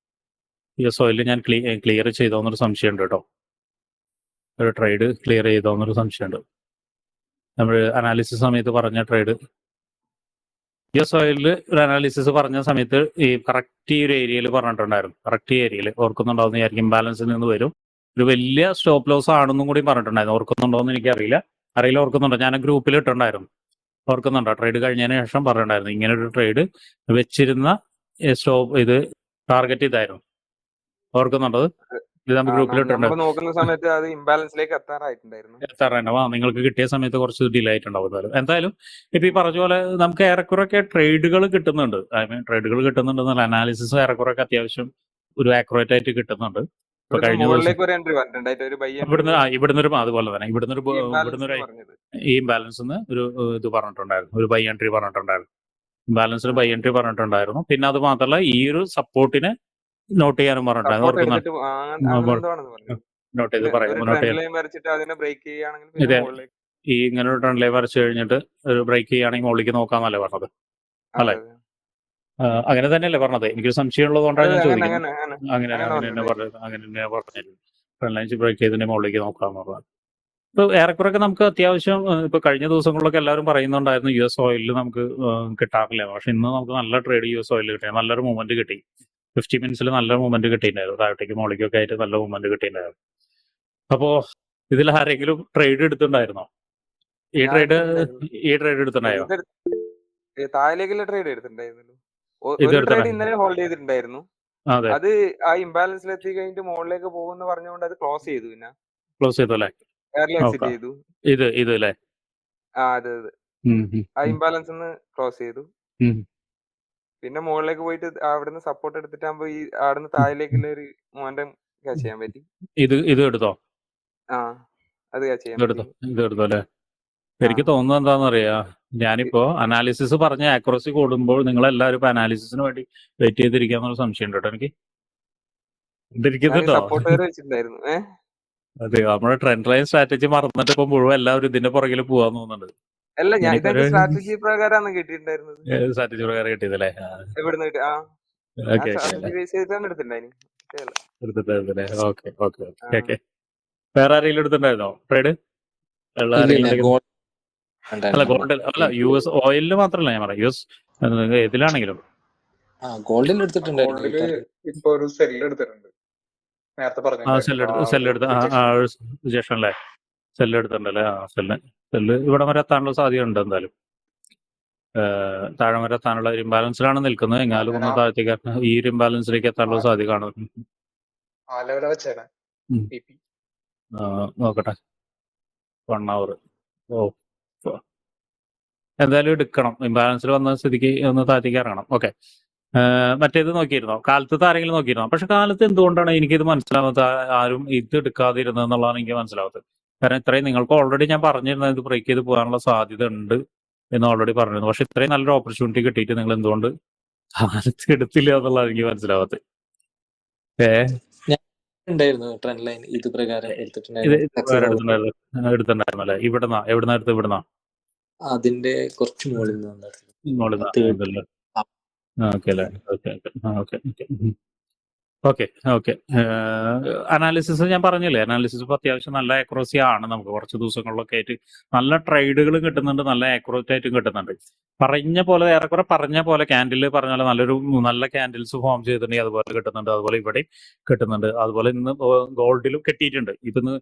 US ഓയിലിൽ ഞാൻ ക്ലിയർ ചെയ്തോന്നൊരു സംശയമുണ്ട് കേട്ടോ. ഒരു ട്രേഡ് ക്ലിയർ ചെയ്തോന്നൊരു സംശയമുണ്ട്. നമ്മൾ അനാലിസിസ് സമയത്ത് പറഞ്ഞ ട്രേഡ് US ഓയിലിൽ ഒരു അനാലിസിസ് പറഞ്ഞ സമയത്ത് ഈ കറക്റ്റ് ഈ ഒരു ഏരിയയിൽ പറഞ്ഞിട്ടുണ്ടായിരുന്നു. കറക്റ്റ് ഏരിയയിൽ ഓർക്കുന്നുണ്ടാവുന്ന വിചാരിക്കും, ഇംബാലൻസിൽ നിന്ന് വരും, ഒരു വലിയ സ്റ്റോപ്പ് ലോസ് ആണെന്നും കൂടി പറഞ്ഞിട്ടുണ്ടായിരുന്നു. ഓർക്കുന്നുണ്ടോ എന്ന് എനിക്കറിയില്ല. ഓർക്കുന്നുണ്ടോ? ഞാൻ ഗ്രൂപ്പിൽ ഇട്ടുണ്ടായിരുന്നു. ഓർക്കുന്നുണ്ടോ? ട്രേഡ് കഴിഞ്ഞതിന് ശേഷം പറഞ്ഞിട്ടുണ്ടായിരുന്നു ഇങ്ങനെ ഒരു ട്രേഡ് വെച്ചിരുന്ന ഇത് ടാർഗറ്റ് ഇതായിരുന്നു. ഓർക്കുന്നുണ്ടോ? ഇത് നമ്മൾ ഗ്രൂപ്പിൽ നമ്മൾ ഇട്ടിട്ടുണ്ട്. നോക്കുന്ന സമയത്ത് അത് ഇംബാലൻസിലേക്ക് എത്താറായിട്ടുണ്ടായിരുന്നു. എത്താറുണ്ടാവും. നിങ്ങൾക്ക് കിട്ടിയ സമയത്ത് കുറച്ച് ഡിലേ ആയിട്ടുണ്ടാവും. എന്തായാലും ഇപ്പൊ ഈ പറഞ്ഞ പോലെ നമുക്ക് ഏറെക്കുറെയൊക്കെ ട്രേഡുകൾ കിട്ടുന്നുണ്ട്. ഐ മീൻ ട്രേഡുകൾ കിട്ടുന്നുണ്ടെന്നുള്ള അനാലിസിസ് ഏറെക്കുറെയൊക്കെ അത്യാവശ്യം ഒരു ആക്യുറേറ്റ് ആയിട്ട് കിട്ടുന്നുണ്ട്. ഇപ്പൊ ഇവിടുന്ന് കഴിഞ്ഞ ദിവസം മുകളിലേക്ക് ഒരു എൻട്രി പറഞ്ഞിട്ടുണ്ടായിട്ട് ഒരു ബൈ ഇവിടുന്ന് അതുപോലെ തന്നെ ഇവിടുന്നൊരു പറഞ്ഞത്. ഈ ഇംബാലൻസ് ഒരു ഇത് പറഞ്ഞിട്ടുണ്ടായിരുന്നു, ഒരു ബൈ എൻട്രി പറഞ്ഞിട്ടുണ്ടായിരുന്നു. ബാലൻസിന് ബൈ എൻട്രി പറഞ്ഞിട്ടുണ്ടായിരുന്നു. പിന്നെ അത് മാത്രമല്ല ഈ ഒരു സപ്പോർട്ടിനെ നോട്ട് ചെയ്യാനും പറഞ്ഞിട്ടുണ്ടായിരുന്നു. സപ്പോർട്ട് ഓർക്കുന്ന എടുത്തിട്ട് അങ്ങനെന്താണെന്ന് പറഞ്ഞു. നോട്ട് ചെയ്ത് ഒരു പറയാം. നോട്ട് ട്രെൻഡ് ചെയ്യാം. ലൈൻ വരച്ചിട്ട് അതിനെ ബ്രേക്ക് ചെയ്യുകയാണെങ്കിൽ ഇതെ. പിന്നെ മുകളിലേക്ക്. ഈ ഇങ്ങനെ ഒരു ട്രെൻഡ് ലൈൻ വരച്ചു കഴിഞ്ഞിട്ട് ഒരു ബ്രേക്ക് ചെയ്യുകയാണെങ്കിൽ മുകളിലേക്ക് നോക്കാന്നല്ലേ പറഞ്ഞത്? അല്ലേ? അതെ, അങ്ങനെ തന്നെയല്ലേ പറഞ്ഞത്? എനിക്കൊരു സംശയം ഉള്ളതുകൊണ്ടാണ് ഞാൻ അങ്ങനെ ചോദിക്കുന്നത്. അങ്ങനെ അങ്ങനെ തന്നെ പറഞ്ഞിട്ടുണ്ടായിരുന്നു. അങ്ങനെ തന്നെ പറഞ്ഞിരുന്നു. ട്രെൻഡ് ലൈൻസ് ബ്രേക്ക് ചെയ്തതിന്റെ മുകളിലേക്ക് നോക്കാന്ന് പറഞ്ഞത്. ഇപ്പൊ ഏറെക്കുറെയൊക്കെ നമുക്ക് അത്യാവശ്യം ഇപ്പൊ കഴിഞ്ഞ ദിവസങ്ങളിലൊക്കെ എല്ലാവരും പറയുന്നുണ്ടായിരുന്നു US ഓയിലിൽ നമുക്ക് കിട്ടാറില്ല. പക്ഷെ ഇന്ന് നമുക്ക് നല്ല ട്രേഡ് US ഓയിലിൽ കിട്ടി, നല്ലൊരു മൂവ്മെന്റ് കിട്ടി. 50 മിനിറ്റ്സിൽ നല്ല മൂവ്മെന്റ് കിട്ടിയിട്ടുണ്ടായിരുന്നു. താഴത്തേക്ക് മുകളിലേക്കൊക്കെ ആയിട്ട് നല്ല മൂവ്മെന്റ് കിട്ടിയിട്ടുണ്ടായിരുന്നു. അപ്പോ ഇതിൽ ആരെങ്കിലും ട്രേഡ് എടുത്തിട്ടുണ്ടായിരുന്നോ? ഈ ട്രേഡ് എടുത്തിട്ടുണ്ടായോ? താഴേക്കുള്ള ട്രേഡ് എടുത്തിട്ടുണ്ടായിരുന്നു. ഇത് ഒരു എടുത്തണേ? ട്രേഡ് ഇന്നലെ ഹോൾഡ് ചെയ്തിട്ടുണ്ടായിരുന്നു. അതെ, അത് ആ ഇംബാലൻസിൽ എത്തി കഴിഞ്ഞിട്ട് മുകളിലേക്ക് പോകുമെന്ന് പറഞ്ഞുകൊണ്ട് അത് ക്ലോസ് ചെയ്തു. പിന്നെ ക്ലോസ് ചെയ്തു അല്ലേ? Early exit okay. ചെയ്തു. ഇത് അല്ലേ? അതെ. ആ ഇംബാലൻസ് ക്ലോസ് ചെയ്തു. പിന്നെ മുകളിലേക്ക് പോയിട്ട് അവിടുന്ന് സപ്പോർട്ട് എടുത്തിട്ടാകുമ്പോ ഈ അവിടുന്ന് താഴേക്കുള്ള ഒരു മൊമെന്റം ക്യാച്ച് ചെയ്യാൻ പറ്റി. ഇത് എടുത്തോ? അത് ക്യാച്ച് ചെയ്യാൻ ഇത് പറ്റി. എടുത്തോ അല്ലേ? എനിക്ക് തോന്നുന്നത് എന്താണെന്നറിയാ, ഞാനിപ്പോ അനാലിസിസ് പറഞ്ഞ ആക്യുറസി കൂടുമ്പോൾ നിങ്ങളെല്ലാവരും ഇപ്പൊ അനാലിസിസിന് വേണ്ടി വെയിറ്റ് ചെയ്തിരിക്കാന്നുള്ള സംശയം ഉണ്ട് കേട്ടോ എനിക്ക്. ഇതിരിക്കുന്നുണ്ടോ? സപ്പോർട്ട് വരെ വെച്ചിട്ടുണ്ടായിരുന്നു. അതെ, നമ്മുടെ ട്രെൻഡ് ലൈൻ സ്ട്രാറ്റജി മറന്നിട്ട് ഇപ്പൊ മുഴുവൻ എല്ലാവരും ഇതിന്റെ പുറകിൽ പോവാന്ന് തോന്നുന്നുണ്ട്. അല്ല, ഞാൻ എനിക്കൊരു ഇതെന്റെ സ്ട്രാറ്റജി പ്രകാരമാണ് കിട്ടിയിട്ടുണ്ടായിരുന്നത്. സ്ട്രാറ്റജി പ്രകാരം കിട്ടിയതല്ലേ? എവിടുന്ന് കിട്ടി? ഓക്കെ സ്ട്രാറ്റജി ബേസ് ചെയ്തിട്ടാണ് എടുത്തിട്ടുണ്ടായിരുന്നു. എടുത്തിട്ടുണ്ടായിരുന്നല്ലേ? ഓക്കെ. വേറെ ആരെങ്കിലും എടുത്തിട്ടുണ്ടായിരുന്നോ ട്രേഡ്? ഇല്ല, ഗോൾഡ് അല്ല ഗോൾഡ് അല്ല, US ഓയിലിൽ മാത്രമല്ല ഞാൻ പറയാം, US ഏതിലാണെങ്കിലും. ഗോൾഡിൽ എടുത്തിട്ടുണ്ടായിരുന്നു. ഗോൾഡില് ഇപ്പൊ ഒരു സെല്ല് എടുത്തിട്ടുണ്ട്. നേരത്തെ സെല്ല് എടുത്ത് ജഷൻ അല്ലേ? സെല്ല് എടുത്തിട്ടുണ്ടല്ലേ? സെല്ല് ഇവിടെ വരെ എത്താനുള്ള സാധ്യത ഉണ്ട്. എന്തായാലും താഴെ വരെ എത്താനുള്ള ഒരു ഇംബാലൻസിലാണ് നിൽക്കുന്നത്. എങ്ങാലും ഒന്ന് താഴത്തേക്ക് ഈ ഒരു ഇംബാലൻസിലേക്ക് എത്താനുള്ള സാധ്യത കാണും. നോക്കട്ടെ. 1 hour. എന്തായാലും എടുക്കണം. ഇംബാലൻസിൽ വന്ന സ്ഥിതിക്ക് ഒന്ന് താഴത്തേക്ക് ഇറങ്ങണം. ഓക്കെ. മറ്റേത് നോക്കിയിരുന്നോ? കാലത്ത് ആരെങ്കിലും നോക്കിയിരുന്നോ? പക്ഷെ കാലത്ത് എന്തുകൊണ്ടാണ് എനിക്കിത് മനസ്സിലാവാത്ത, ആരും ഇത് എടുക്കാതിരുന്നതെന്നുള്ളതാണ് എനിക്ക് മനസ്സിലാവാത്തത്. കാരണം ഇത്രയും നിങ്ങൾക്ക് ഓൾറെഡി ഞാൻ പറഞ്ഞിരുന്നത് ഇത് ബ്രേക്ക് ചെയ്ത് പോകാനുള്ള സാധ്യത ഉണ്ട് എന്ന് ഓൾറെഡി പറഞ്ഞിരുന്നു. പക്ഷെ ഇത്രയും നല്ലൊരു ഓപ്പർച്യൂണിറ്റി കിട്ടിയിട്ട് നിങ്ങൾ എന്തുകൊണ്ട് കാലത്ത് എടുത്തില്ല എന്നുള്ളതാണ് എനിക്ക് മനസ്സിലാവാത്തത്. ഉണ്ടായിരുന്നു ട്രെൻഡ് ലൈൻ ഇത് പ്രകാരം എടുത്തിട്ടുണ്ടായിരുന്നു. എടുത്തിട്ടുണ്ടായിരുന്നു അല്ലേ? എവിടുന്ന എടുത്ത്? ഇവിടുന്ന അതിന്റെ കുറച്ച് മുകളിൽ നിന്ന്. ഓക്കെ. അനാലിസിസ് ഞാൻ പറഞ്ഞില്ലേ, അനാലിസിസ് ഇപ്പോൾ അത്യാവശ്യം നല്ല ആക്യുറസി ആണ്. നമുക്ക് കുറച്ച് ദിവസങ്ങളിലൊക്കെ ആയിട്ട് നല്ല ട്രേഡുകൾ കിട്ടുന്നുണ്ട്, നല്ല ആക്യുറേറ്റ് ആയിട്ടും കിട്ടുന്നുണ്ട്. ഏറെക്കുറെ പറഞ്ഞ പോലെ ക്യാൻഡിൽ പറഞ്ഞ പോലെ നല്ല ക്യാൻഡിൽസ് ഫോം ചെയ്തിട്ടുണ്ടെങ്കിൽ അതുപോലെ കിട്ടുന്നുണ്ട്. അതുപോലെ ഇവിടെ കിട്ടുന്നുണ്ട്. അതുപോലെ ഇന്ന് ഗോൾഡിലും കിട്ടിയിട്ടുണ്ട്. ഇന്ന്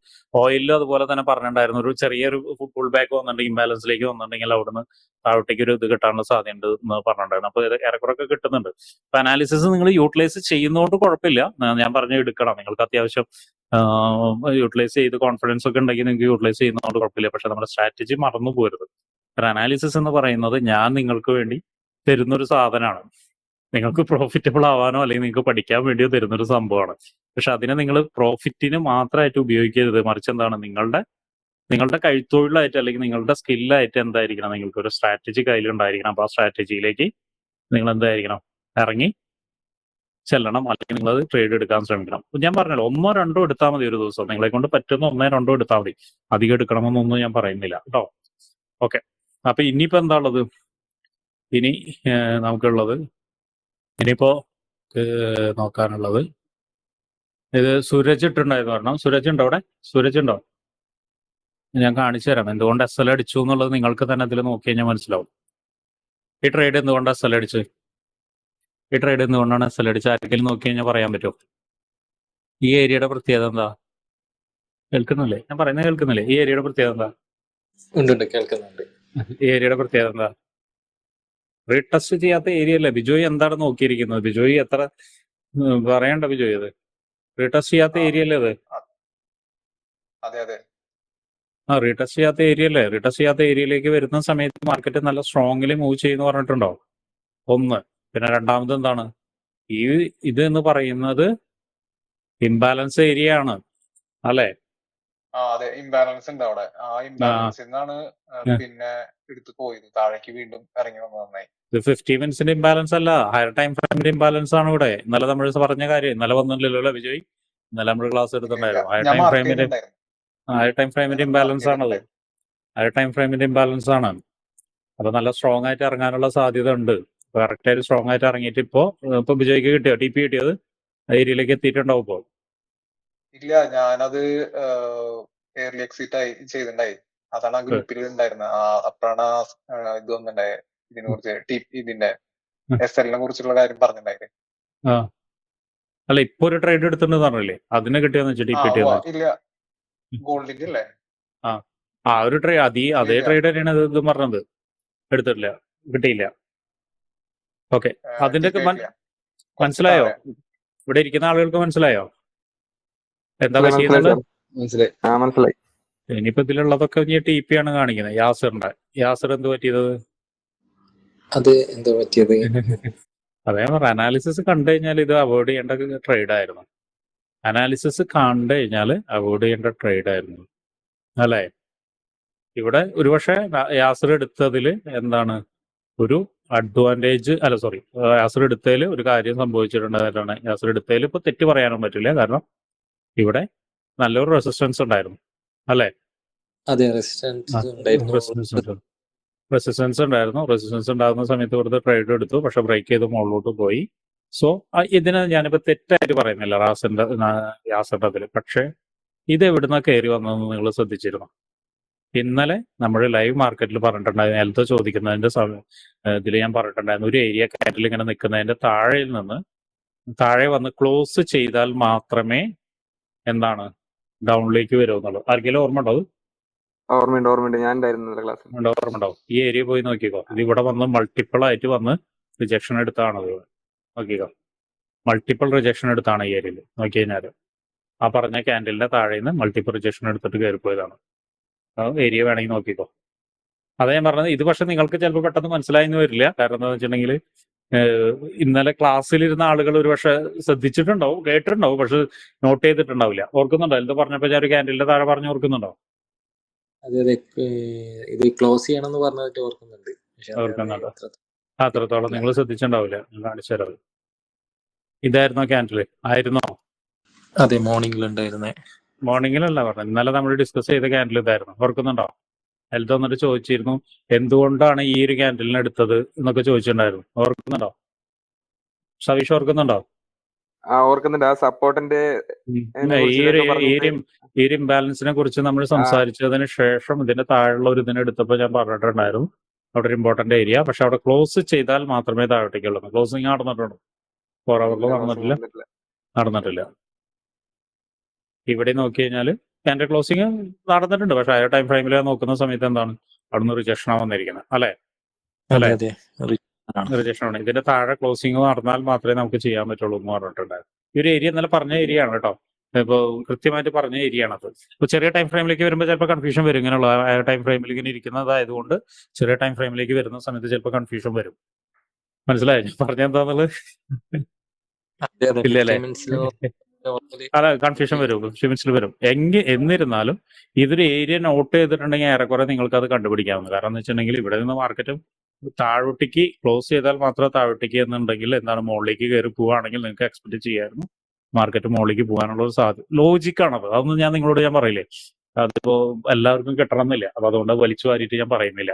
ഓയിലിലും അതുപോലെ തന്നെ പറഞ്ഞിട്ടുണ്ടായിരുന്നു, ഒരു ചെറിയൊരു പുൾ ബാക്ക് വന്നിട്ടുണ്ടെങ്കിൽ ഇംബാലൻസിലേക്ക് വന്നിട്ടുണ്ടെങ്കിൽ അവിടുന്ന് താഴോട്ടേക്ക് ഒരു ഇത് കിട്ടാനുള്ള സാധ്യതയുണ്ട് എന്ന് പറഞ്ഞിട്ടുണ്ടായിരുന്നു. അപ്പോൾ ഏറെക്കുറൊക്കെ കിട്ടുന്നുണ്ട്. അപ്പൊ അനാലിസിസ് നിങ്ങൾ യൂട്ടിലൈസ് ചെയ്യുന്നതുകൊണ്ട് കുഴപ്പമില്ല. ഞാൻ പറഞ്ഞു എടുക്കണം. നിങ്ങൾക്ക് അത്യാവശ്യം യൂട്ടിലൈസ് ചെയ്ത് കോൺഫിഡൻസ് ഒക്കെ ഉണ്ടെങ്കിൽ നിങ്ങൾക്ക് യൂട്ടിലൈസ് ചെയ്യുന്നതുകൊണ്ട് കുഴപ്പമില്ല. പക്ഷെ നമ്മുടെ സ്ട്രാറ്റജി മറന്നു പോരുത്. അനാലിസിസ് എന്ന് പറയുന്നത് ഞാൻ നിങ്ങൾക്ക് വേണ്ടി തരുന്നൊരു സാധനമാണ്. നിങ്ങൾക്ക് പ്രോഫിറ്റബിൾ ആവാനോ അല്ലെങ്കിൽ നിങ്ങൾക്ക് പഠിക്കാൻ വേണ്ടിയോ തരുന്നൊരു സംഭവമാണ്. പക്ഷെ അതിനെ നിങ്ങൾ പ്രോഫിറ്റിന് മാത്രമായിട്ട് ഉപയോഗിക്കരുത്. മറിച്ച് എന്താണ്, നിങ്ങളുടെ കൈത്തൊഴിലായിട്ട് അല്ലെങ്കിൽ നിങ്ങളുടെ സ്കില്ലായിട്ട് എന്തായിരിക്കണം, നിങ്ങൾക്ക് ഒരു സ്ട്രാറ്റജി കയ്യിലുണ്ടായിരിക്കണം. അപ്പോൾ ആ സ്ട്രാറ്റജിയിലേക്ക് നിങ്ങൾ എന്തായിരിക്കണം, ഇറങ്ങി ചെല്ലണം. അല്ലെങ്കിൽ നിങ്ങൾ അത് ട്രേഡ് എടുക്കാൻ ശ്രമിക്കണം. ഞാൻ പറഞ്ഞല്ലോ, 1 or 2 എടുത്താൽ മതി ഒരു ദിവസം. നിങ്ങളെ കൊണ്ട് പറ്റുന്ന 1 or 2 എടുത്താൽ മതി. അധികം എടുക്കണമെന്നൊന്നും ഞാൻ പറയുന്നില്ല കേട്ടോ. ഓക്കെ. അപ്പൊ ഇനിയിപ്പോ എന്താ ഉള്ളത്? ഇനി നമുക്കുള്ളത് ഇനിയിപ്പോ നോക്കാനുള്ളത് ഇത് സൂരജ് ഇട്ടുണ്ടായിരുന്നു. കാരണം സൂരജ് ഉണ്ടോ അവിടെ? സൂരജ് ഉണ്ടോ? ഞാൻ കാണിച്ചു തരാം എന്തുകൊണ്ട് SL അടിച്ചു എന്നുള്ളത്. നിങ്ങൾക്ക് തന്നെ അതിൽ നോക്കി കഴിഞ്ഞാൽ മനസ്സിലാവും. ഈ ട്രേഡ് എന്തുകൊണ്ടാണ് SL അടിച്ചത്? ഈ ട്രേഡ് എന്തുകൊണ്ടാണ് SL അടിച്ചത്? ആരെങ്കിലും നോക്കി കഴിഞ്ഞാൽ പറയാൻ പറ്റുമോ? ഈ ഏരിയയുടെ പ്രത്യേകത എന്താ? കേൾക്കുന്നില്ലേ? ഞാൻ പറയുന്നത് കേൾക്കുന്നില്ലേ? ഈ ഏരിയയുടെ പ്രത്യേകത എന്താ? ഉണ്ട്, കേൾക്കുന്നുണ്ട്. ഈ ഏരിയയുടെ പ്രത്യേകത എന്താ? റീടെസ്റ്റ് ചെയ്യാത്ത ഏരിയ അല്ലേ ബിജോയ്? എന്താണ് നോക്കിയിരിക്കുന്നത് ബിജോയ്? എത്ര പറയണ്ട ബിജോയ്, അത് റീടെസ്റ്റ് ചെയ്യാത്ത ഏരിയ അല്ലേ അത്? അതെ റീടെസ്റ്റ് ചെയ്യാത്ത ഏരിയ അല്ലേ? റീടെസ്റ്റ് ചെയ്യാത്ത ഏരിയയിലേക്ക് വരുന്ന സമയത്ത് മാർക്കറ്റ് നല്ല സ്ട്രോങ്ങിലി മൂവ് ചെയ്യുന്നു പറഞ്ഞിട്ടുണ്ടോ? ഒന്ന്. പിന്നെ രണ്ടാമത് എന്താണ്, ഇത് എന്ന് പറയുന്നത് ഇംബാലൻസ് ഏരിയ ആണ് അല്ലേ? അതെ, ഇംബാലൻസ് ഉണ്ട് അവിടെ. ആ ഇംബാലൻസിൽ നിന്നാണ് പിന്നെ എടുത്ത് പോയത്, താഴേക്ക് വീണ്ടും ഇറങ്ങി വന്നത് നന്നായി. ഇത് 50 മിനിറ്റ്സിന്റെ ഇംബാലൻസ് അല്ല, ഹയർ ടൈം ഫ്രെയിമിന്റെ ഇംബാലൻസ് ആണ് ഇവിടെ. ഇന്നലെ നമ്മൾ പറഞ്ഞ കാര്യം ഇന്നലെ വന്നില്ലല്ലോ വിജയ്? ഇന്നലെ നമ്മൾ ക്ലാസ് എടുത്തിട്ടുണ്ടായിരുന്നു. ഹയർ ടൈം ഫ്രെയിമിന്റെ ഇംബാലൻസ് ആണത്. ഹയർ ടൈം ഫ്രെയിമിന്റെ ഇംബാലൻസ് ആണ്. അപ്പൊ നല്ല സ്ട്രോങ് ആയിട്ട് ഇറങ്ങാനുള്ള സാധ്യത ഉണ്ട്. കറക്റ്റ് ആയിട്ട് സ്ട്രോങ് ആയിട്ട് ഇറങ്ങിയിട്ട് ഇപ്പൊ വിജയ്ക്ക് കിട്ടിയോ ടി പി കിട്ടിയത്? ഏരിയയിലേക്ക് എത്തിയിട്ടുണ്ടാവും ഇപ്പോ? ഇല്ല, ഞാനത് എയർലി എക്സിറ്റ് ആയി ചെയ്തിട്ടുണ്ടായി. അതാണ് ആ ഗ്രൂപ്പിൽ ഉണ്ടായിരുന്നത്. അപ്പോഴാണ് ഇത് വന്നിട്ടുണ്ടായത്, ഇതിനെ കുറിച്ച് ഇതിന്റെ SL കുറിച്ചുള്ള കാര്യം പറഞ്ഞിട്ടുണ്ടായിരുന്നു. അല്ല, ഇപ്പൊ ഒരു ട്രേഡ് എടുത്തിട്ടുണ്ടെന്ന് പറഞ്ഞില്ലേ? അതിനെ കിട്ടിയെന്ന് വെച്ചാൽ ടി പി കിട്ടിയെന്ന്? ഇല്ല, ഗോൾഡിന്റെ അല്ലേ? ആ ഒരു ട്രേഡ്, അതേ ട്രേഡ് തന്നെയാണ് ഇത് പറഞ്ഞത്. എടുത്തിട്ടില്ല, കിട്ടിയില്ല. ഓക്കെ, അതിന്റെ മനസ്സിലായോ? ഇവിടെ ഇരിക്കുന്ന ആളുകൾക്ക് മനസ്സിലായോ എന്താ പറ്റിയെന്നുള്ളത്? മനസ്സിലായി. ഇനിയിപ്പോ ഇതിലുള്ളതൊക്കെ ഇനി ടി പി ആണ് കാണിക്കുന്നത്. യാസർ എന്ത് പറ്റിയത്? അത് എന്താ പറ്റിയത്? അതേ പറ, അനാലിസിസ് കണ്ടു കഴിഞ്ഞാൽ ഇത് അവോയ്ഡ് ചെയ്യേണ്ട ട്രേഡ് ആയിരുന്നു. അനാലിസിസ് കണ്ടു കഴിഞ്ഞാൽ അവോയ്ഡ് ചെയ്യേണ്ട ട്രേഡ് ആയിരുന്നു അല്ലേ? ഇവിടെ ഒരുപക്ഷെ യാസർ എടുത്തതിൽ എന്താണ് ഒരു അഡ്വാൻറ്റേജ്, അല്ല സോറി, യാസർ എടുത്തതിൽ ഒരു കാര്യം സംഭവിച്ചിട്ടുണ്ടായിട്ടാണ്. യാസർ എടുത്തതിൽ ഇപ്പൊ തെറ്റ് പറയാനും പറ്റില്ല, കാരണം ഇവിടെ നല്ലൊരു റെസിസ്റ്റൻസ് ഉണ്ടായിരുന്നു അല്ലേ? അതെ, റെസിസ്റ്റൻസ് ഉണ്ടായിരുന്നു. റെസിസ്റ്റൻസ് ഉണ്ടാകുന്ന സമയത്ത് വെറുതെ ട്രേഡ് എടുത്തു, പക്ഷെ ബ്രേക്ക് ചെയ്ത് മുകളിലോട്ട് പോയി. സോ ഇതിന് ഞാനിപ്പോ തെറ്റായിട്ട് പറയുന്നില്ല യാസറിന്റെ അതിൽ. പക്ഷെ ഇത് എവിടുന്ന കയറി വന്നതെന്ന് നിങ്ങൾ ശ്രദ്ധിച്ചിരുന്നു? ഇന്നലെ നമ്മൾ ലൈവ് മാർക്കറ്റിൽ പറഞ്ഞിട്ടുണ്ടായിരുന്നു, നേരത്തെ ചോദിക്കുന്നതിന്റെ ഇതിൽ ഞാൻ പറഞ്ഞിട്ടുണ്ടായിരുന്നു, ഒരു ഏരിയ കാറ്റിൽ ഇങ്ങനെ നിൽക്കുന്നതിന്റെ താഴെ വന്ന് ക്ലോസ് ചെയ്താൽ മാത്രമേ എന്താണ് ഡൗണിലേക്ക് വരുമെന്നുള്ളത്. ആർക്കെങ്കിലും ഓർമ്മ ഉണ്ടാവും? ഓർമ്മയുണ്ട്. ഞാൻ ഓർമ്മ. ഈ ഏരിയ പോയി നോക്കിക്കോ. ഇത് ഇവിടെ വന്ന് മൾട്ടിപ്പിൾ ആയിട്ട് വന്ന് റിജക്ഷൻ എടുത്താണത്. നോക്കിക്കോ, മൾട്ടിപ്പിൾ റിജക്ഷൻ എടുത്താണ് ഈ ഏരിയയിൽ. നോക്കി കഴിഞ്ഞാൽ ആ പറഞ്ഞ ക്യാൻഡലിന്റെ താഴെ നിന്ന് മൾട്ടിപ്പിൾ റിജക്ഷൻ എടുത്തിട്ട് കയറിപ്പോയതാണ്. ഏരിയ വേണമെങ്കിൽ നോക്കിക്കോ. അതാ ഞാൻ പറഞ്ഞത്. ഇത് പക്ഷെ നിങ്ങൾക്ക് ചിലപ്പോൾ പെട്ടെന്ന് മനസ്സിലായെന്ന് വരില്ല. കാരണം എന്താണെന്ന് വെച്ചിട്ടുണ്ടെങ്കിൽ ഇന്നലെ ക്ലാസ്സിലിരുന്ന ആളുകൾ ഒരു പക്ഷെ ശ്രദ്ധിച്ചിട്ടുണ്ടാവും, കേട്ടിട്ടുണ്ടാവും, പക്ഷെ നോട്ട് ചെയ്തിട്ടുണ്ടാവില്ല. ഓർക്കുന്നുണ്ടോ എന്താ പറഞ്ഞപ്പോൾ ഞാൻ ഒരു ക്യാൻഡലിന്റെ താഴെ പറഞ്ഞു? ഓർക്കുന്നുണ്ടോ? അതെ, ഇത് ക്ലോസ് ചെയ്യണമെന്ന് പറഞ്ഞിട്ട് ഓർക്കുന്നുണ്ട്. അത്രത്തോളം നിങ്ങൾ ശ്രദ്ധിച്ചിട്ടുണ്ടാവില്ല. ഞാൻ കാണിച്ചു തരാം. ഇതായിരുന്നോ ക്യാൻഡിൽ? ആയിരുന്നോ? അതെ, മോർണിംഗിലുണ്ടായിരുന്നേ. മോർണിംഗിലല്ല പറഞ്ഞത്, ഇന്നലെ നമ്മൾ ഡിസ്കസ് ചെയ്ത ക്യാൻഡിൽ ഇതായിരുന്നു. ഓർക്കുന്നുണ്ടോ? ഹെൽത്ത് വന്നിട്ട് ചോദിച്ചിരുന്നു എന്തുകൊണ്ടാണ് ഈ ഒരു ക്യാൻഡിലിനെ എടുത്തത് എന്നൊക്കെ ചോദിച്ചിട്ടുണ്ടായിരുന്നു. ഓർക്കുന്നുണ്ടോ സവീഷ്? ഓർക്കുന്നുണ്ടോ? ഓർക്കുന്നുണ്ട്. ആ സപ്പോർട്ടിന്റെ ഈ ഒരു ഇംബാലൻസിനെ കുറിച്ച് നമ്മൾ സംസാരിച്ചതിന് ശേഷം ഇതിന്റെ താഴെയുള്ള ഒരു ഇതിനെ എടുത്തപ്പോൾ ഞാൻ പറഞ്ഞിട്ടുണ്ടായിരുന്നു അവിടെ ഒരു ഇമ്പോർട്ടന്റ് ഏരിയ, പക്ഷെ അവിടെ ക്ലോസ് ചെയ്താൽ മാത്രമേ താഴോട്ടേക്കുള്ളൂ. ക്ലോസിങ് നടന്നിട്ടുണ്ടോ? 4 hour നടന്നിട്ടില്ല. ഇവിടെ നോക്കി കഴിഞ്ഞാൽ ക്യാൻഡിൽ ക്ലോസിങ് നടന്നിട്ടുണ്ട്, പക്ഷെ ഹയർ ടൈം ഫ്രെയിമിൽ നോക്കുന്ന സമയത്ത് എന്താണ് അവിടുന്ന് റിജക്ഷൻ വന്നിരിക്കുന്നത് അല്ലേ? റിജക്ഷൻ ആണ്. ഇതിന്റെ താഴെ ക്ലോസിങ് നടന്നാൽ മാത്രമേ നമുക്ക് ചെയ്യാൻ പറ്റുള്ളൂ എന്ന് പറഞ്ഞിട്ടുണ്ടായിരുന്നു. ഈ ഒരു ഏരിയ ഇന്നലെ പറഞ്ഞ ഏരിയ ആണ് കേട്ടോ. ഇപ്പോൾ കൃത്യമായിട്ട് പറഞ്ഞ ഏരിയ ആണത്. ഇപ്പോൾ ചെറിയ ടൈം ഫ്രെയിമിലേക്ക് വരുമ്പോൾ ചിലപ്പോൾ കൺഫ്യൂഷൻ വരും. ഇങ്ങനെയുള്ള ടൈം ഫ്രെയിമിൽ ഇങ്ങനെ ഇരിക്കുന്നതായതുകൊണ്ട് ചെറിയ ടൈം ഫ്രെയിമിലേക്ക് വരുന്ന സമയത്ത് ചിലപ്പോൾ കൺഫ്യൂഷൻ വരും. മനസ്സിലായോ ഞാൻ പറഞ്ഞെന്താന്നുള്ളത്? ഇല്ലല്ലേ? അല്ല, കൺഫ്യൂഷൻ വരും, വരും. എന്നിരുന്നാലും ഇതൊരു ഏരിയ നോട്ട് ചെയ്തിട്ടുണ്ടെങ്കിൽ ഏറെക്കുറെ നിങ്ങൾക്ക് അത് കണ്ടുപിടിക്കാവുന്നത്. കാരണം എന്ന് വെച്ചിട്ടുണ്ടെങ്കിൽ ഇവിടെ നിന്ന് മാർക്കറ്റ് താഴോട്ടേക്ക് ക്ലോസ് ചെയ്താൽ മാത്രമേ താഴോട്ടേക്ക് എന്നുണ്ടെങ്കിൽ എന്താണ് മുകളിലേക്ക് കയറി പോവുകയാണെങ്കിൽ നിങ്ങൾക്ക് എക്സ്പെക്ട് ചെയ്യായിരുന്നു മാർക്കറ്റ് മുകളിലേക്ക് പോകാനുള്ള ഒരു സാധ്യത. ലോജിക്കാണത്. അതൊന്നും ഞാൻ നിങ്ങളോട് പറയില്ലേ, അതിപ്പോ എല്ലാവർക്കും കിട്ടണമെന്നില്ല. അപ്പൊ അതുകൊണ്ട് വലിച്ചു വാരിയിട്ട് ഞാൻ പറയുന്നില്ല.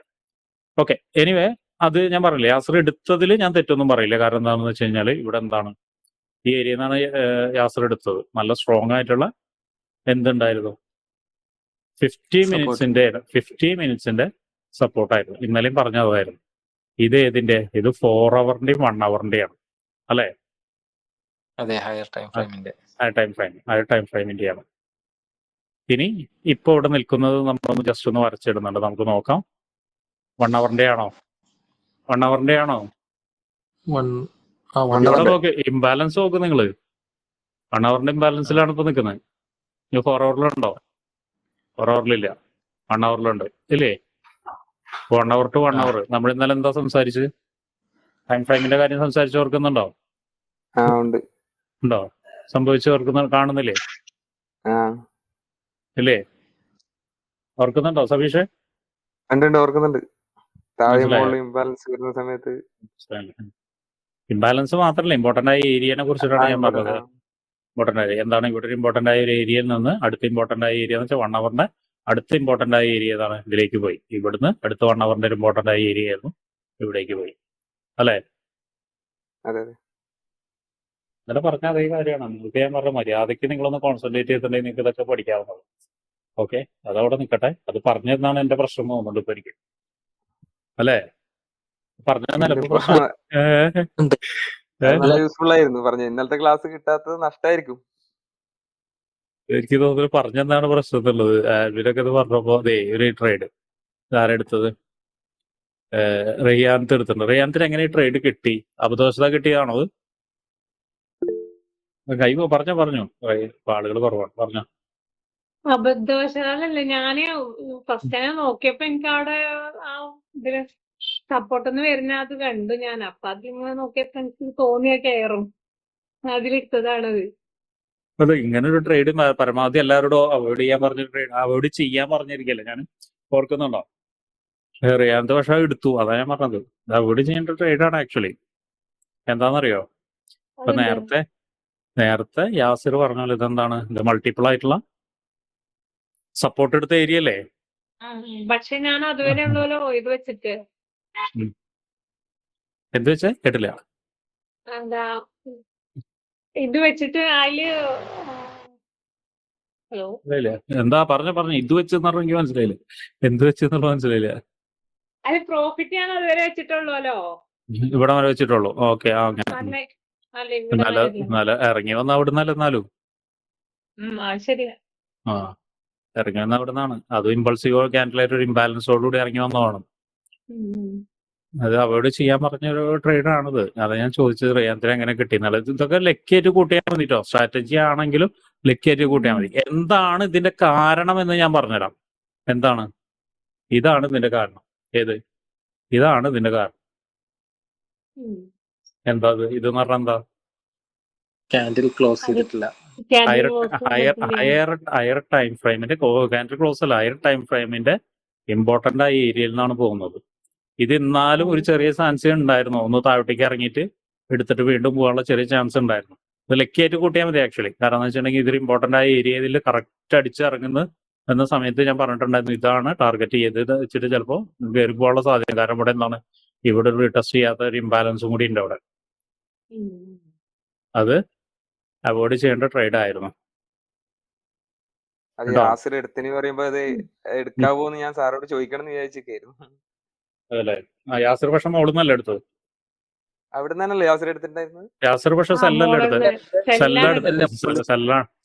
ഓക്കെ, എനിവേ അത് ഞാൻ പറഞ്ഞില്ലേ, യാസർ എടുത്തതിൽ ഞാൻ തെറ്റൊന്നും പറയില്ല. കാരണം എന്താണെന്ന് വെച്ച് കഴിഞ്ഞാൽ ഇവിടെ എന്താണ് ഈ ഏരിയയിൽ നിന്നാണ് യാസർ എടുത്തത്. നല്ല സ്ട്രോങ് ആയിട്ടുള്ള എന്തുണ്ടായിരുന്നു 50 മിനിറ്റ്സിന്റെ സപ്പോർട്ടായിരുന്നു. ഇന്നലെയും പറഞ്ഞതായിരുന്നു. ഇത് ഏതിന്റെ? ഇത് 4 hourന്റെയും 1 hourന്റെയാണ് അല്ലെ? അതെ, ഹയർ ടൈം ഫ്രെയിമിന്റെയാണ്. ഇനി ഇപ്പൊ ഇവിടെ നിൽക്കുന്നത് നമ്മളൊന്ന് ജസ്റ്റ് ഒന്ന് വരച്ചിടുന്നുണ്ട്, നമുക്ക് നോക്കാം. 1 hourന്റെ ആണോ? 1 ഹവറിന്റെ ആണോ? ഇവിടെ നോക്ക്, ഇംബാലൻസ് നോക്ക് നിങ്ങള്. 1 ഹവറിന്റെ ഇംബാലൻസിലാണ് ഇപ്പൊ നിൽക്കുന്നത്. 4 ഹവറിലുണ്ടോ? 4 ഹവറിലില്ല, 1 ഹവറിലുണ്ട് ഇല്ലേ? 1 ഹവർ ടു 1 ഹവർ. നമ്മൾ ഇന്നലെ എന്താ സംസാരിച്ച്? ടൈം ഫ്രെയിമിന്റെ കാര്യം സംസാരിച്ച് ഓർക്കുന്നുണ്ടോ? ഉണ്ടോ? സംഭവിച്ചു കാണുന്നില്ലേ? ഇല്ലേ? ഓർക്കുന്നുണ്ടോ സബീഷ്? ഓർക്കുന്നുണ്ട്. ഇംബാലൻസ് വരുന്ന സമയത്ത് ഇംബാലൻസ് മാത്രമല്ല, ഇമ്പോർട്ടന്റ് ആയ ഏരിയനെ കുറിച്ചിട്ടാണ് ഞാൻ പറഞ്ഞത്. ഇമ്പോർട്ടന്റ് ആയ എന്താണ്? ഇവിടെ ഒരു ഇമ്പോർട്ടന്റ് ആയ ഒരു ഏരിയയിൽ നിന്ന് അടുത്ത ഇമ്പോർട്ടന്റ് ആയ ഏരിയ എന്ന് വെച്ചാൽ 1 ഹവറിന്റെ അടുത്ത ഇമ്പോർട്ടന്റ് ആയ ഏരിയ ഏതാണ്? ഇതിലേക്ക് പോയി. ഇവിടുന്ന് അടുത്ത 1 ഹവറിന്റെ ഒരു ഇമ്പോർട്ടന്റ് ആയ ഏരിയ ആയിരുന്നു, ഇവിടേക്ക് പോയി അല്ലേ? ഇന്നലെ പറഞ്ഞ അതേ കാര്യമാണ്. നിങ്ങൾക്ക് ഞാൻ പറഞ്ഞ മര്യാദയ്ക്ക് നിങ്ങളൊന്ന് കോൺസെൻട്രേറ്റ് ചെയ്തിട്ടുണ്ടെങ്കിൽ നിങ്ങൾക്ക് ഇതൊക്കെ പഠിക്കാവുന്നത്. ഓക്കെ, അതവിടെ നിൽക്കട്ടെ. അത് പറഞ്ഞതാണ് എന്റെ പ്രശ്നം തോന്നുന്നുണ്ട് ഇപ്പൊ എനിക്ക്, അല്ലേ? പറഞ്ഞതല്ല യൂസ്ഫുൾ ആയിരുന്നു. ഇന്നലത്തെ ക്ലാസ് കിട്ടാത്തത് നഷ്ടമായിരിക്കും. എനിക്ക് തോന്നുന്നു പറഞ്ഞെന്താണ് പ്രശ്നം എന്നുള്ളത്. ആൽവിനൊക്കെ ഇത് പറഞ്ഞപ്പോ അതേ ഒരു ട്രേഡ് ആരെടുത്തത്? റെയ്യാനത്ത് എടുത്തിട്ടുണ്ട്. റെയ്യാനത്തിന് എങ്ങനെ ട്രേഡ് കിട്ടി? അബദ്ധവശത കിട്ടിയതാണോ? പറഞ്ഞു ആളുകൾ കുറവാണ്, പറഞ്ഞോ. അബദ്ധവശാലല്ല, ഞാന് ഫസ്റ്റ് ടൈം നോക്കിയപ്പോ എനിക്ക് അവിടെ ആ ഇതില് സപ്പോർട്ടെന്ന് വരുന്ന അത് കണ്ടു ഞാൻ. അപ്പൊ അതിങ്ങനെ നോക്കിയപ്പോ എനിക്ക് തോന്നിയ കയറും അതിലിട്ടതാണത്. അതെ, ഇങ്ങനെ ഒരു ട്രേഡ് പരമാവധി എല്ലാവരോടും അവോയ്ഡ് ചെയ്യാൻ പറഞ്ഞ ട്രേഡ് അവോയ്ഡ് ചെയ്യാൻ പറഞ്ഞിരിക്കല്ലേ ഞാൻ, ഓർക്കുന്നുണ്ടോ? റിയാന്ത് പക്ഷെ എടുത്തു, അതാ ഞാൻ പറഞ്ഞത്. അവോയ്ഡ് ചെയ്യേണ്ട ട്രേഡാണ് ആക്ച്വലി. എന്താണെന്നറിയോ? ഇപ്പൊ നേരത്തെ യാസിർ പറഞ്ഞാൽ ഇതെന്താണ്? ഇത് മൾട്ടിപ്പിൾ ആയിട്ടുള്ള സപ്പോർട്ട് എടുത്ത ഏരിയ അല്ലേ? പക്ഷെ ഞാൻ അതുവരെ ഉള്ളല്ലോ ഇത് വെച്ചിട്ട് എന്ത് വെച്ചേ? കേട്ടില്ല. എന്താ ഇത് വെച്ചിട്ട് അതില് ഹലോ എന്താ പറഞ്ഞു ഇത് വെച്ചെന്ന് പറഞ്ഞ എനിക്ക് മനസ്സിലായില്ല. എന്ത് വെച്ചെന്നുള്ള മനസ്സിലായില്ല. അത് പ്രോഫിറ്റ് ഞാൻ അതുവരെ വെച്ചിട്ടുള്ളല്ലോ. ഇവിടെ വരെ വെച്ചിട്ടുള്ളൂ. ഓക്കെ, അങ്ങനെ ഇറങ്ങി വന്ന അവിടുന്നല്ല എന്നാലും. ശരിയാ. ഇറങ്ങി വന്ന അവിടെ നിന്നാണ്. അത് ഇമ്പൾസീവ് ക്യാൻഡിലായിട്ട് ഒരു ഇംബാലൻസോടുകൂടി ഇറങ്ങി വന്നതാണ്. അത് അവോയ്ഡ് ചെയ്യാൻ പറഞ്ഞൊരു ട്രേഡാണിത്. അതാ ഞാൻ ചോദിച്ചത് റിയാന്തിന് എങ്ങനെ കിട്ടിയെന്നല്ല. ഇതൊക്കെ ലക്കിയായിട്ട് കൂട്ടിയാൽ മതിട്ടോ. സ്ട്രാറ്റജി ആണെങ്കിലും ലക്കിയായിട്ട് കൂട്ടിയാൽ മതി. എന്താണ് ഇതിന്റെ കാരണം എന്ന് ഞാൻ പറഞ്ഞുതരാം. എന്താണ്? ഇതാണ് ഇതിന്റെ കാരണം. ഏത്? ഇതാണ് ഇതിന്റെ കാരണം. എന്താ ഇതെന്ന് പറഞ്ഞാൽ എന്താ? ക്യാൻഡിൽ ക്ലോസ് ചെയ്തിട്ടില്ല. ഹയർ ടൈം ഫ്രെയിമിന്റെ ക്യാൻഡിൽ ക്ലോസ് അല്ല, ഹയർ ടൈം ഫ്രെയിമിന്റെ ഇമ്പോർട്ടന്റ് ആയ ഏരിയയിൽ നിന്നാണ് പോകുന്നത്. ഇത് എന്നാലും ഒരു ചെറിയ ചാൻസ് ഉണ്ടായിരുന്നു. ഒന്ന് താഴോട്ടേക്ക് ഇറങ്ങിയിട്ട് എടുത്തിട്ട് വീണ്ടും പോകാനുള്ള ചെറിയ ചാൻസ് ഉണ്ടായിരുന്നു. ഇത് ലക്കിയായിട്ട് കൂട്ടിയാൽ മതി ആക്ച്വലി. കാരണം എന്ന് വെച്ചിട്ടുണ്ടെങ്കിൽ ഇതൊരു ഇമ്പോർട്ടന്റ് ആയ ഏരിയയിൽ കറക്റ്റ് അടിച്ച് ഇറങ്ങുന്നത് എന്ന സമയത്ത് ഞാൻ പറഞ്ഞിട്ടുണ്ടായിരുന്നു ഇതാണ് ടാർഗറ്റ് ചെയ്തത് വെച്ചിട്ട് ചിലപ്പോൾ കയറി പോകാനുള്ള സാധ്യത. കാരണം ഇവിടെ എന്താണ്, ഇവിടെ ഒരു ടെസ്റ്റ് ചെയ്യാത്ത ഒരു ഇംബാലൻസും കൂടി ഉണ്ട് അവിടെ. അത് അവോയ്ഡ് ചെയ്യേണ്ട ട്രേഡ് ആയിരുന്നു. എടുക്കാവോന്ന് ഞാൻ സാറോട് ചോദിക്കണം എന്ന് വിചാരിച്ചിരിക്കായിരുന്നു. അതല്ലേ? യാസിർ പക്ഷെ മോളിന്നല്ല എടുത്തത്. അവിടുന്നല്ലേ യാസിർ എടുത്തിട്ടുണ്ടായിരുന്നത്? യാസിർ പക്ഷെ സെല്ലാണ് എടുത്തത്.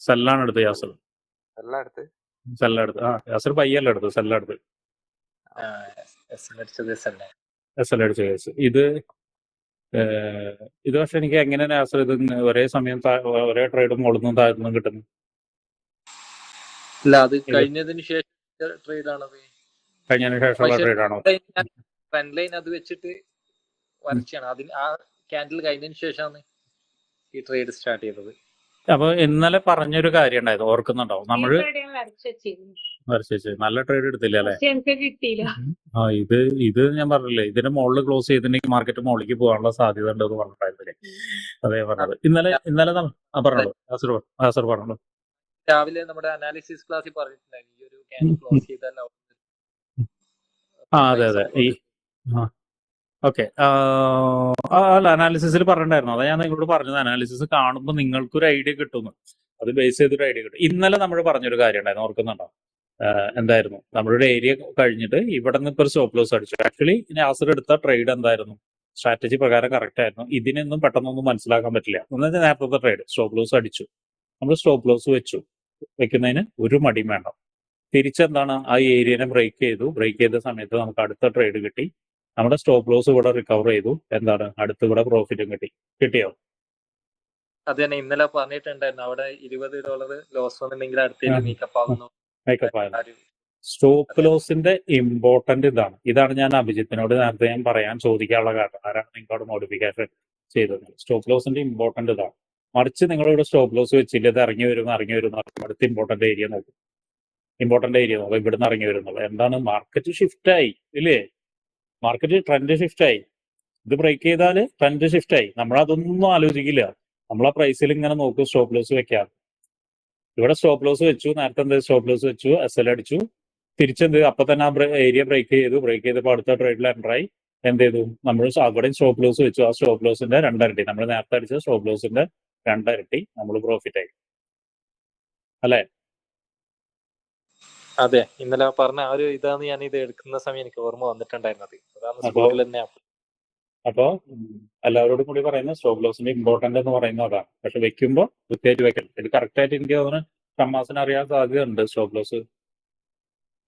സെല്ലാണ് എടുത്തത് യാസിർ. സെല്ലെടുത്ത് യാസിർ പയ്യല്ല എടുത്തത്, സെല്ലെടുത്ത്. ഇത് പക്ഷെ എനിക്ക് എങ്ങനെയാണ് യാസിർ ഇത് ഒരേ സമയം ഒരേ ട്രേഡ് മുകളിൽ താഴ്ന്നു കിട്ടുന്നു? ഇല്ല, അത് കഴിഞ്ഞതിന് ശേഷം ട്രേഡാണത്. കഴിഞ്ഞതിന് ശേഷമുള്ള ട്രേഡാണോ? ട്രെൻഡ് ലൈൻ അത് വെച്ചിട്ട് വരച്ചാണ്. അതിന് ആ ക്യാൻഡിൽ കഴിഞ്ഞതിന് ശേഷമാണ് ഈ ട്രേഡ് സ്റ്റാർട്ട് ചെയ്തത്. അപ്പൊ ഇന്നലെ പറഞ്ഞൊരു കാര്യം ഉണ്ടായിരുന്നു, ഓർക്കുന്നുണ്ടോ? നമ്മള് വരച്ചു നല്ല ട്രേഡ് എടുത്തില്ല അല്ലെ? ഇത് ഞാൻ പറഞ്ഞില്ലേ, ഇതിന്റെ മുകളിൽ ക്ലോസ് ചെയ്തിട്ടുണ്ടെങ്കിൽ മാർക്കറ്റ് മുകളിലേക്ക് പോകാനുള്ള സാധ്യത ഉണ്ടെന്ന് പറഞ്ഞിട്ടായിരുന്നില്ലേ? അതേ പറഞ്ഞത് ഇന്നലെ പറഞ്ഞോളൂ പറഞ്ഞോളൂ. രാവിലെ നമ്മുടെ അനാലിസിസ് ക്ലാസ്സിൽ പറഞ്ഞിട്ടുണ്ടായിരുന്നു ഈ ഒരു ക്യാൻഡിൽ ക്ലോസ് ചെയ്താൽ അതെ ഓക്കെ. അല്ല, അനാലിസിസിൽ പറഞ്ഞിട്ടുണ്ടായിരുന്നു. അതാ ഞാൻ നിങ്ങളോട് പറഞ്ഞത്. അനാലിസിസ് കാണുമ്പോൾ നിങ്ങൾക്കൊരു ഐഡിയ കിട്ടുന്നു, അത് ബേസ് ചെയ്തൊരു ഐഡിയ കിട്ടും. ഇന്നലെ നമ്മൾ പറഞ്ഞൊരു കാര്യം ഉണ്ടായിരുന്നു, ഓർക്കുന്നുണ്ടോ? എന്തായിരുന്നു? നമ്മളൊരു ഏരിയ കഴിഞ്ഞിട്ട് ഇവിടെ നിന്ന് ഇപ്പോൾ ഒരു സ്റ്റോപ്പ് ലോസ് അടിച്ചു. ആക്ച്വലി യാസിർ എടുത്ത ട്രേഡ് എന്തായിരുന്നു? സ്ട്രാറ്റജി പ്രകാരം കറക്റ്റ് ആയിരുന്നു. ഇതിനൊന്നും പെട്ടെന്നൊന്നും മനസ്സിലാക്കാൻ പറ്റില്ല. എന്നുവെച്ചാൽ നേരത്തെ ട്രേഡ് സ്റ്റോപ്പ് ലോസ് അടിച്ചു, നമ്മൾ സ്റ്റോപ്പ് ലോസ് വെക്കുന്നതിന് ഒരു മടിയും വേണ്ട. തിരിച്ചെന്താണ്, ആ ഏരിയനെ ബ്രേക്ക് ചെയ്ത സമയത്ത് നമുക്ക് അടുത്ത ട്രേഡ് കിട്ടി. നമ്മുടെ സ്റ്റോപ്പ് ലോസ് ഇവിടെ റിക്കവർ ചെയ്തു. എന്താണ് അടുത്ത് ഇവിടെ പ്രോഫിറ്റും കിട്ടിയോ? അത് തന്നെ ഇന്നലെ പറഞ്ഞിട്ടുണ്ടായിരുന്നു അവിടെ $20 ലോസ് വന്നിട്ടുണ്ടെങ്കിൽ അടുത്തേക്ക് മേക്കപ്പ് ആകുന്നു. മേക്കപ്പ് ആയത് സ്റ്റോപ്പ് ലോസിന്റെ ഇമ്പോർട്ടന്റ് ഇതാണ് ഞാൻ അഭിജിത്തിനോട് നേരത്തെ ഞാൻ ചോദിക്കാനുള്ള കാരണം. ആരാണ് നിങ്ങളോട് മോഡിഫിക്കേഷൻ ചെയ്തത്? സ്റ്റോപ്പ് ലോസിന്റെ ഇമ്പോർട്ടന്റ് മറിച്ച് നിങ്ങളിവിടെ സ്റ്റോപ്പ് ലോസ് വെച്ചില്ല, ഇത് ഇറങ്ങി വരുന്നു അടുത്ത ഇമ്പോർട്ടന്റ് ഏരിയ നോക്കും. ഇവിടുന്ന് ഇറങ്ങി വരുന്നുള്ളൂ. എന്താണ് മാർക്കറ്റ് ഷിഫ്റ്റ് ആയി ഇല്ലേ? മാർക്കറ്റ് ട്രെൻഡ് ഷിഫ്റ്റ് ആയി. ഇത് ബ്രേക്ക് ചെയ്താൽ ട്രെൻഡ് ഷിഫ്റ്റ് ആയി. നമ്മളതൊന്നും ആലോചിക്കില്ല. നമ്മൾ ആ പ്രൈസിൽ ഇങ്ങനെ നോക്കും സ്റ്റോപ്പ് ലോസ് വെക്കാം. ഇവിടെ സ്റ്റോപ്പ് ലോസ് വെച്ചു, നേരത്തെ എന്ത് സ്റ്റോപ്പ് ലോസ് വെച്ചു, SL അടിച്ചു, തിരിച്ചെന്ത് അപ്പൊ തന്നെ ആ ഏരിയ ബ്രേക്ക് ചെയ്തപ്പോൾ അടുത്ത ട്രേഡിൽ എൻ്ററായി. എന്ത് ചെയ്തു? നമ്മൾ അവിടെയും സ്റ്റോപ്പ് ലോസ് വെച്ചു. ആ സ്റ്റോപ്പ് ലോസിന്റെ 2 ഇരട്ടി, നമ്മൾ നേരത്തെ അടിച്ച സ്റ്റോപ്പ് ലോസിന്റെ 2 ഇരട്ടി നമ്മൾ പ്രോഫിറ്റ് ആയി അല്ലെ? അതെ, ഇന്നലെ പറഞ്ഞ ആ ഒരു ഇതാണ് ഞാൻ ഇത് എടുക്കുന്ന സമയം എനിക്ക് ഓർമ്മ വന്നിട്ടുണ്ടായിരുന്നത്. അതാണ് സ്പോട്ടിൽ തന്നെ. അപ്പോ എല്ലാവരോടും കൂടി പറയുന്ന സ്റ്റോപ്പ് ലോസിന്റെ ഇമ്പോർട്ടന്റ് എന്ന് പറയുന്നത് അതാണ്. പക്ഷെ വെക്കുമ്പോൾ കൃത്യമായിട്ട് വെക്കണം. ഇത് കറക്റ്റ് ആയിട്ട് എനിക്ക് തോന്നുന്നു ഷമ്മാസിന് അറിയാൻ സാധ്യതയുണ്ട്. സ്റ്റോപ്പ് ലോസ്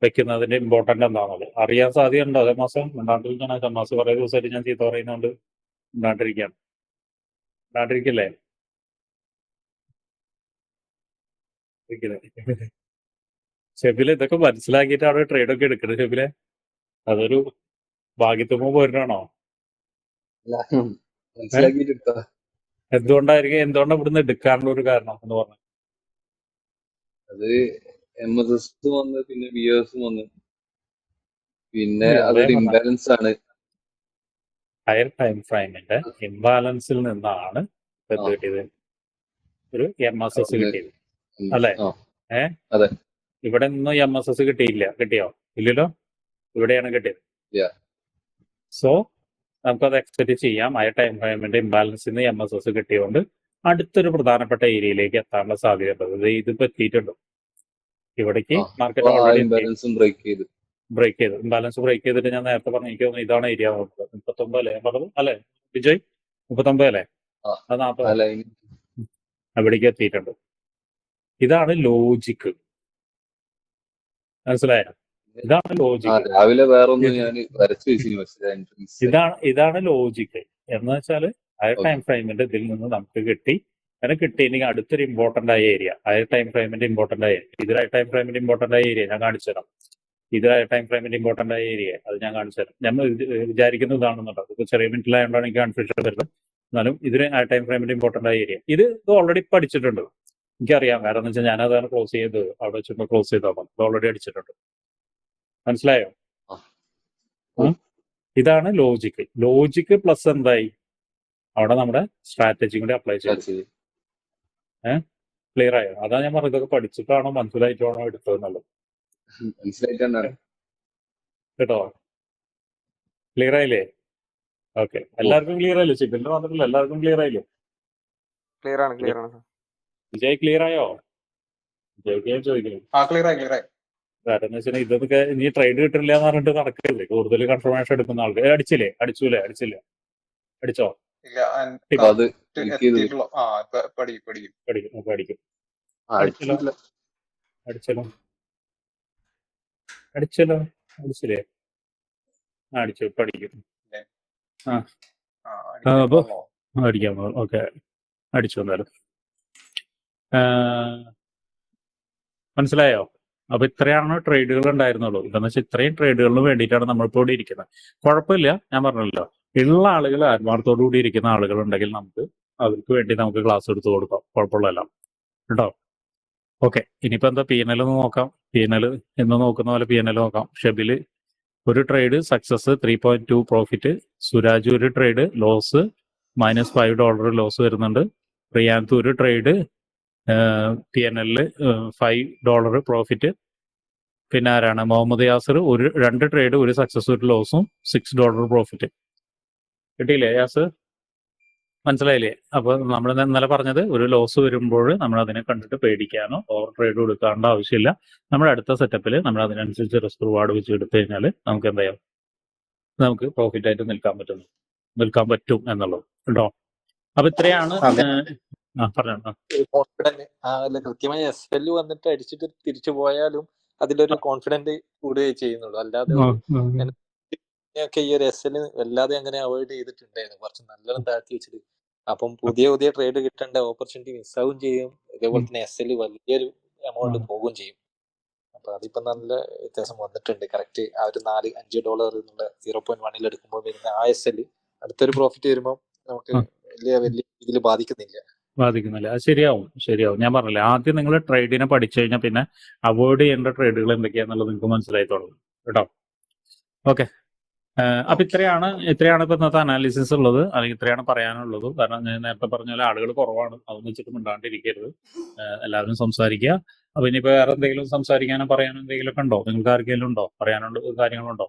വെക്കുന്നതിന്റെ ഇമ്പോർട്ടന്റ് എന്താണത് അറിയാൻ സാധ്യതയുണ്ട്. അതേ മാസം ഉണ്ടാണ്ടിരിക്കാണ് ഷമ്മാസ് കുറേ ദിവസമായിട്ട് ഞാൻ ചീത്ത പറയുന്നതുകൊണ്ട് ഉണ്ടാണ്ടിരിക്കില്ലേ? ഷെബില് ഇതൊക്കെ മനസ്സിലാക്കിയിട്ടാണ് ട്രേഡൊക്കെ എടുക്കുന്നത്. ഷെബിലെ അതൊരു ഭാഗ്യത്തുമ്പോ പോരുന്നാണോ? എന്തുകൊണ്ടാണ് ഇവിടുന്ന് എടുക്കാനുള്ള ഒരു കാരണം എന്ന് പറഞ്ഞു? അത് MSS വന്ന് പിന്നെ BS വന്ന് പിന്നെ അതൊരു ഇംബാലൻസ് ആണ്. ഹയർ ടൈം ഫ്രെയിമിന്റെ ഇംബാലൻസിൽ നിന്നാണ് എന്ത് കിട്ടിയത്? ഒരു MSS കിട്ടിയത് അല്ലെ? അതെ. ഇവിടെ നിന്നും MSS കിട്ടിയോ? ഇല്ലല്ലോ, ഇവിടെയാണ് കിട്ടിയത്. സോ നമുക്കത് എക്സ്പെക്ട് ചെയ്യാം. ഹയർ ടൈം ഫ്രെയിമിന്റെ ഇംബാലൻസിൽ നിന്ന് MSS കിട്ടിയതുകൊണ്ട് അടുത്തൊരു പ്രധാനപ്പെട്ട ഏരിയയിലേക്ക് എത്താനുള്ള സാധ്യതയുണ്ട്. ഇതിപ്പോ എത്തിയിട്ടുണ്ടോ? ഇവിടേക്ക് മാർക്കറ്റ് ഓൾറെഡി ബ്രേക്ക് ചെയ്തു. ഇംബാലൻസ് ബ്രേക്ക് ചെയ്തിട്ട് ഞാൻ നേരത്തെ പറഞ്ഞു ഇതാണ് ഏരിയ നോക്കുക. 39 അല്ലേ പറഞ്ഞത് അല്ലെ വിജയ്? 39 അല്ലേ? അത് 40 അവിടേക്ക് എത്തിയിട്ടുണ്ട്. ഇതാണ് ലോജിക്ക്. മനസ്സിലായോ? ഇതാണ് ലോജിക്ക്. രാവിലെ ഇതാണ് ലോജിക്ക് എന്ന് വെച്ചാൽ ഹയർ ടൈം ഫ്രെയിമിന്റെ ഇതിൽ നിന്ന് നമുക്ക് കിട്ടിയെങ്കിൽ അടുത്തൊരു ഇമ്പോർട്ടന്റ് ആയ ഏരിയ ഹയർ ടൈം ഫ്രെയിമിന്റെ ഇമ്പോർട്ടന്റ് ആയ ഇത് ഹയർ ടൈം ഫ്രെയിമിന്റെ ഇമ്പോർട്ടന്റ് ആയ ഏരിയ ഞാൻ കാണിച്ചു തരാം. ഇത് ഹയർ ടൈം ഫ്രെയിമിന്റെ ഇമ്പോർട്ടന്റ് ആയ ഏരിയ അത് ഞാൻ കാണിച്ചു തരാം. ഞാൻ വിചാരിക്കുന്നത് ഇതാണെന്നുണ്ടോ? ഇത് ചെറിയ മിനിറ്റിലായതുകൊണ്ടാണ് എനിക്ക് കൺഫ്യൂഷൻ വരുന്നത്. എന്നാലും ഇതിന് ഹയർ ടൈം ഫ്രെയിമിന്റെ ഇമ്പോർട്ടന്റ് ആയ ഏരിയ ഇത് ഓൾറെഡി പഠിച്ചിട്ടുണ്ട്. എനിക്കറിയാം. കാരണം എന്ന് വെച്ചാൽ ഞാനതാണ് ക്ലോസ് ചെയ്തത്. അവിടെ വെച്ചുമ്പോൾ ക്ലോസ് ചെയ്തോളാം. ഇത് ഓൾറെഡി അടിച്ചിട്ടുണ്ട്. മനസ്സിലായോ? ഇതാണ് ലോജിക്ക് പ്ലസ് എന്തായി അവിടെ നമ്മുടെ സ്ട്രാറ്റജി കൂടി അപ്ലൈ ചെയ്തു. ക്ലിയർ ആയോ? അതാ ഞാൻ പറഞ്ഞത്. ഇതൊക്കെ പഠിച്ചിട്ടാണോ മനസ്സിലായിട്ടാണോ എടുത്തതെന്നുള്ളത് കേട്ടോ? ക്ലിയർ ആയില്ലേ? ഓക്കെ, എല്ലാവർക്കും ക്ലിയർ ആയില്ലേ? ചിപ്പിന്റെ വന്നിട്ടില്ല, എല്ലാവർക്കും ക്ലിയർ ആയില്ലേ? ക്ലിയർ ആണ്. വിജയ് ക്ലിയർ ആയോ? വിജയ്ക്ക് ചോദിക്കുന്നു. കാരണം എന്ന് വെച്ചാൽ ഇതൊക്കെ ഇനി ട്രേഡ് കിട്ടില്ല എന്ന് പറഞ്ഞിട്ട് നടക്കരുത്. കൂടുതൽ കൺഫർമേഷൻ എടുക്കുന്ന ആൾക്ക് അടിച്ചോ? അടിക്കാൻ പോകും. ഓക്കെ, അടിച്ചു വന്നാലും മനസ്സിലായോ? അപ്പൊ ഇത്രയാണ് ട്രേഡുകൾ ഉണ്ടായിരുന്നുള്ളൂ. ഇതെന്ന് വെച്ചാൽ ഇത്രയും ട്രേഡുകളിന് വേണ്ടിയിട്ടാണ് നമ്മളിപ്പോൾ ഇവിടെ ഇരിക്കുന്നത്. കുഴപ്പമില്ല, ഞാൻ പറഞ്ഞല്ലോ, ഉള്ള ആളുകൾ ആത്മാർത്ഥത്തോടു കൂടി ഇരിക്കുന്ന ആളുകൾ ഉണ്ടെങ്കിൽ അവർക്ക് വേണ്ടി നമുക്ക് ക്ലാസ് എടുത്ത് കൊടുക്കാം. കുഴപ്പമുള്ളതല്ല കേട്ടോ. ഓക്കെ, ഇനിയിപ്പോൾ എന്താ PNL ഒന്ന് നോക്കാം. PNL എന്ന് നോക്കുന്ന പോലെ PNL നോക്കാം. ഷെബില് ഒരു ട്രേഡ് സക്സസ് 3.2 പ്രോഫിറ്റ്. സുരാജ് ഒരു ട്രേഡ് ലോസ് -$5 ലോസ് വരുന്നുണ്ട്. റിയാന്ത് ഒരു ട്രേഡ് PNL $5 പ്രോഫിറ്റ്. പിന്നെ ആരാണ്? മുഹമ്മദ് യാസർ 2 ട്രേഡ് ഒരു സക്സസ് ഒരു ലോസും $6 പ്രോഫിറ്റ്. കിട്ടിയില്ലേ യാസർ? മനസ്സിലായില്ലേ? അപ്പോൾ നമ്മൾ ഇന്നലെ പറഞ്ഞത് ഒരു ലോസ് വരുമ്പോൾ നമ്മൾ അതിനെ കണ്ടിട്ട് പേടിക്കാനോ ഓവർ ട്രേഡ് കൊടുക്കേണ്ട ആവശ്യമില്ല. നമ്മുടെ അടുത്ത സെറ്റപ്പിൽ നമ്മൾ അതിനനുസരിച്ച് റിസ്ക് റിവാർഡ് വെച്ച് എടുത്തു കഴിഞ്ഞാൽ നമുക്ക് എന്തായാലും നമുക്ക് പ്രോഫിറ്റ് ആയിട്ട് നിൽക്കാൻ പറ്റും എന്നുള്ളത് കേട്ടോ. അപ്പൊ ഇത്രയാണ് കോൺഫിഡന്റ് കൃത്യമായി SL വന്നിട്ട് അടിച്ചിട്ട് തിരിച്ചു പോയാലും അതിലൊരു കോൺഫിഡന്റ് കൂടുകയേ ചെയ്യുന്നുള്ളൂ. അല്ലാതെ ഒക്കെ ഈ ഒരു എസ് എൽ വല്ലാതെ അങ്ങനെ അവോയ്ഡ് ചെയ്തിട്ടുണ്ടായിരുന്നു, കുറച്ച് നല്ലോണം താഴ്ത്തി വെച്ചിട്ട്. അപ്പം പുതിയ ട്രേഡ് കിട്ടേണ്ട ഓപ്പർച്യൂണിറ്റി മിസ്സാവും ചെയ്യും, ഇതേപോലെ തന്നെ എസ് എൽ വലിയൊരു എമൗണ്ട് പോകുകയും ചെയ്യും. അപ്പൊ അതിപ്പോ നല്ല വ്യത്യാസം വന്നിട്ടുണ്ട്. കറക്റ്റ് ആ ഒരു $4-5 എന്നുള്ള 0.1 എടുക്കുമ്പോൾ വരുന്ന ആ എസ് എൽ അടുത്തൊരു പ്രോഫിറ്റ് വരുമ്പോൾ നമുക്ക് വലിയ രീതിയിൽ ബാധിക്കുന്നില്ല. അത് ശരിയാവും. ഞാൻ പറഞ്ഞില്ലേ, ആദ്യം നിങ്ങൾ ട്രേഡിനെ പഠിച്ചു കഴിഞ്ഞാൽ പിന്നെ അവോയ്ഡ് ചെയ്യേണ്ട ട്രേഡുകൾ എന്തൊക്കെയാന്നുള്ളത് നിങ്ങൾക്ക് മനസ്സിലായി തുടങ്ങും കേട്ടോ. ഓക്കെ, അപ്പൊ ഇത്രയാണ് ഇപ്പൊ ഇന്നത്തെ അനാലിസിസ് ഉള്ളത്, അല്ലെങ്കിൽ ഇത്രയാണ് പറയാനുള്ളത്. കാരണം ഞാൻ നേരത്തെ പറഞ്ഞ പോലെ ആളുകൾ കുറവാണ്, അതൊന്നും വെച്ചിട്ട് മിണ്ടാണ്ടിരിക്കരുത്, എല്ലാവരും സംസാരിക്കുക. അപ്പൊ ഇനിയിപ്പോ വേറെ എന്തെങ്കിലും സംസാരിക്കാനോ പറയാനോ എന്തെങ്കിലുമൊക്കെ ഉണ്ടോ? നിങ്ങൾക്ക് ആർക്കെങ്കിലും ഉണ്ടോ പറയാനുണ്ട് കാര്യങ്ങളുണ്ടോ?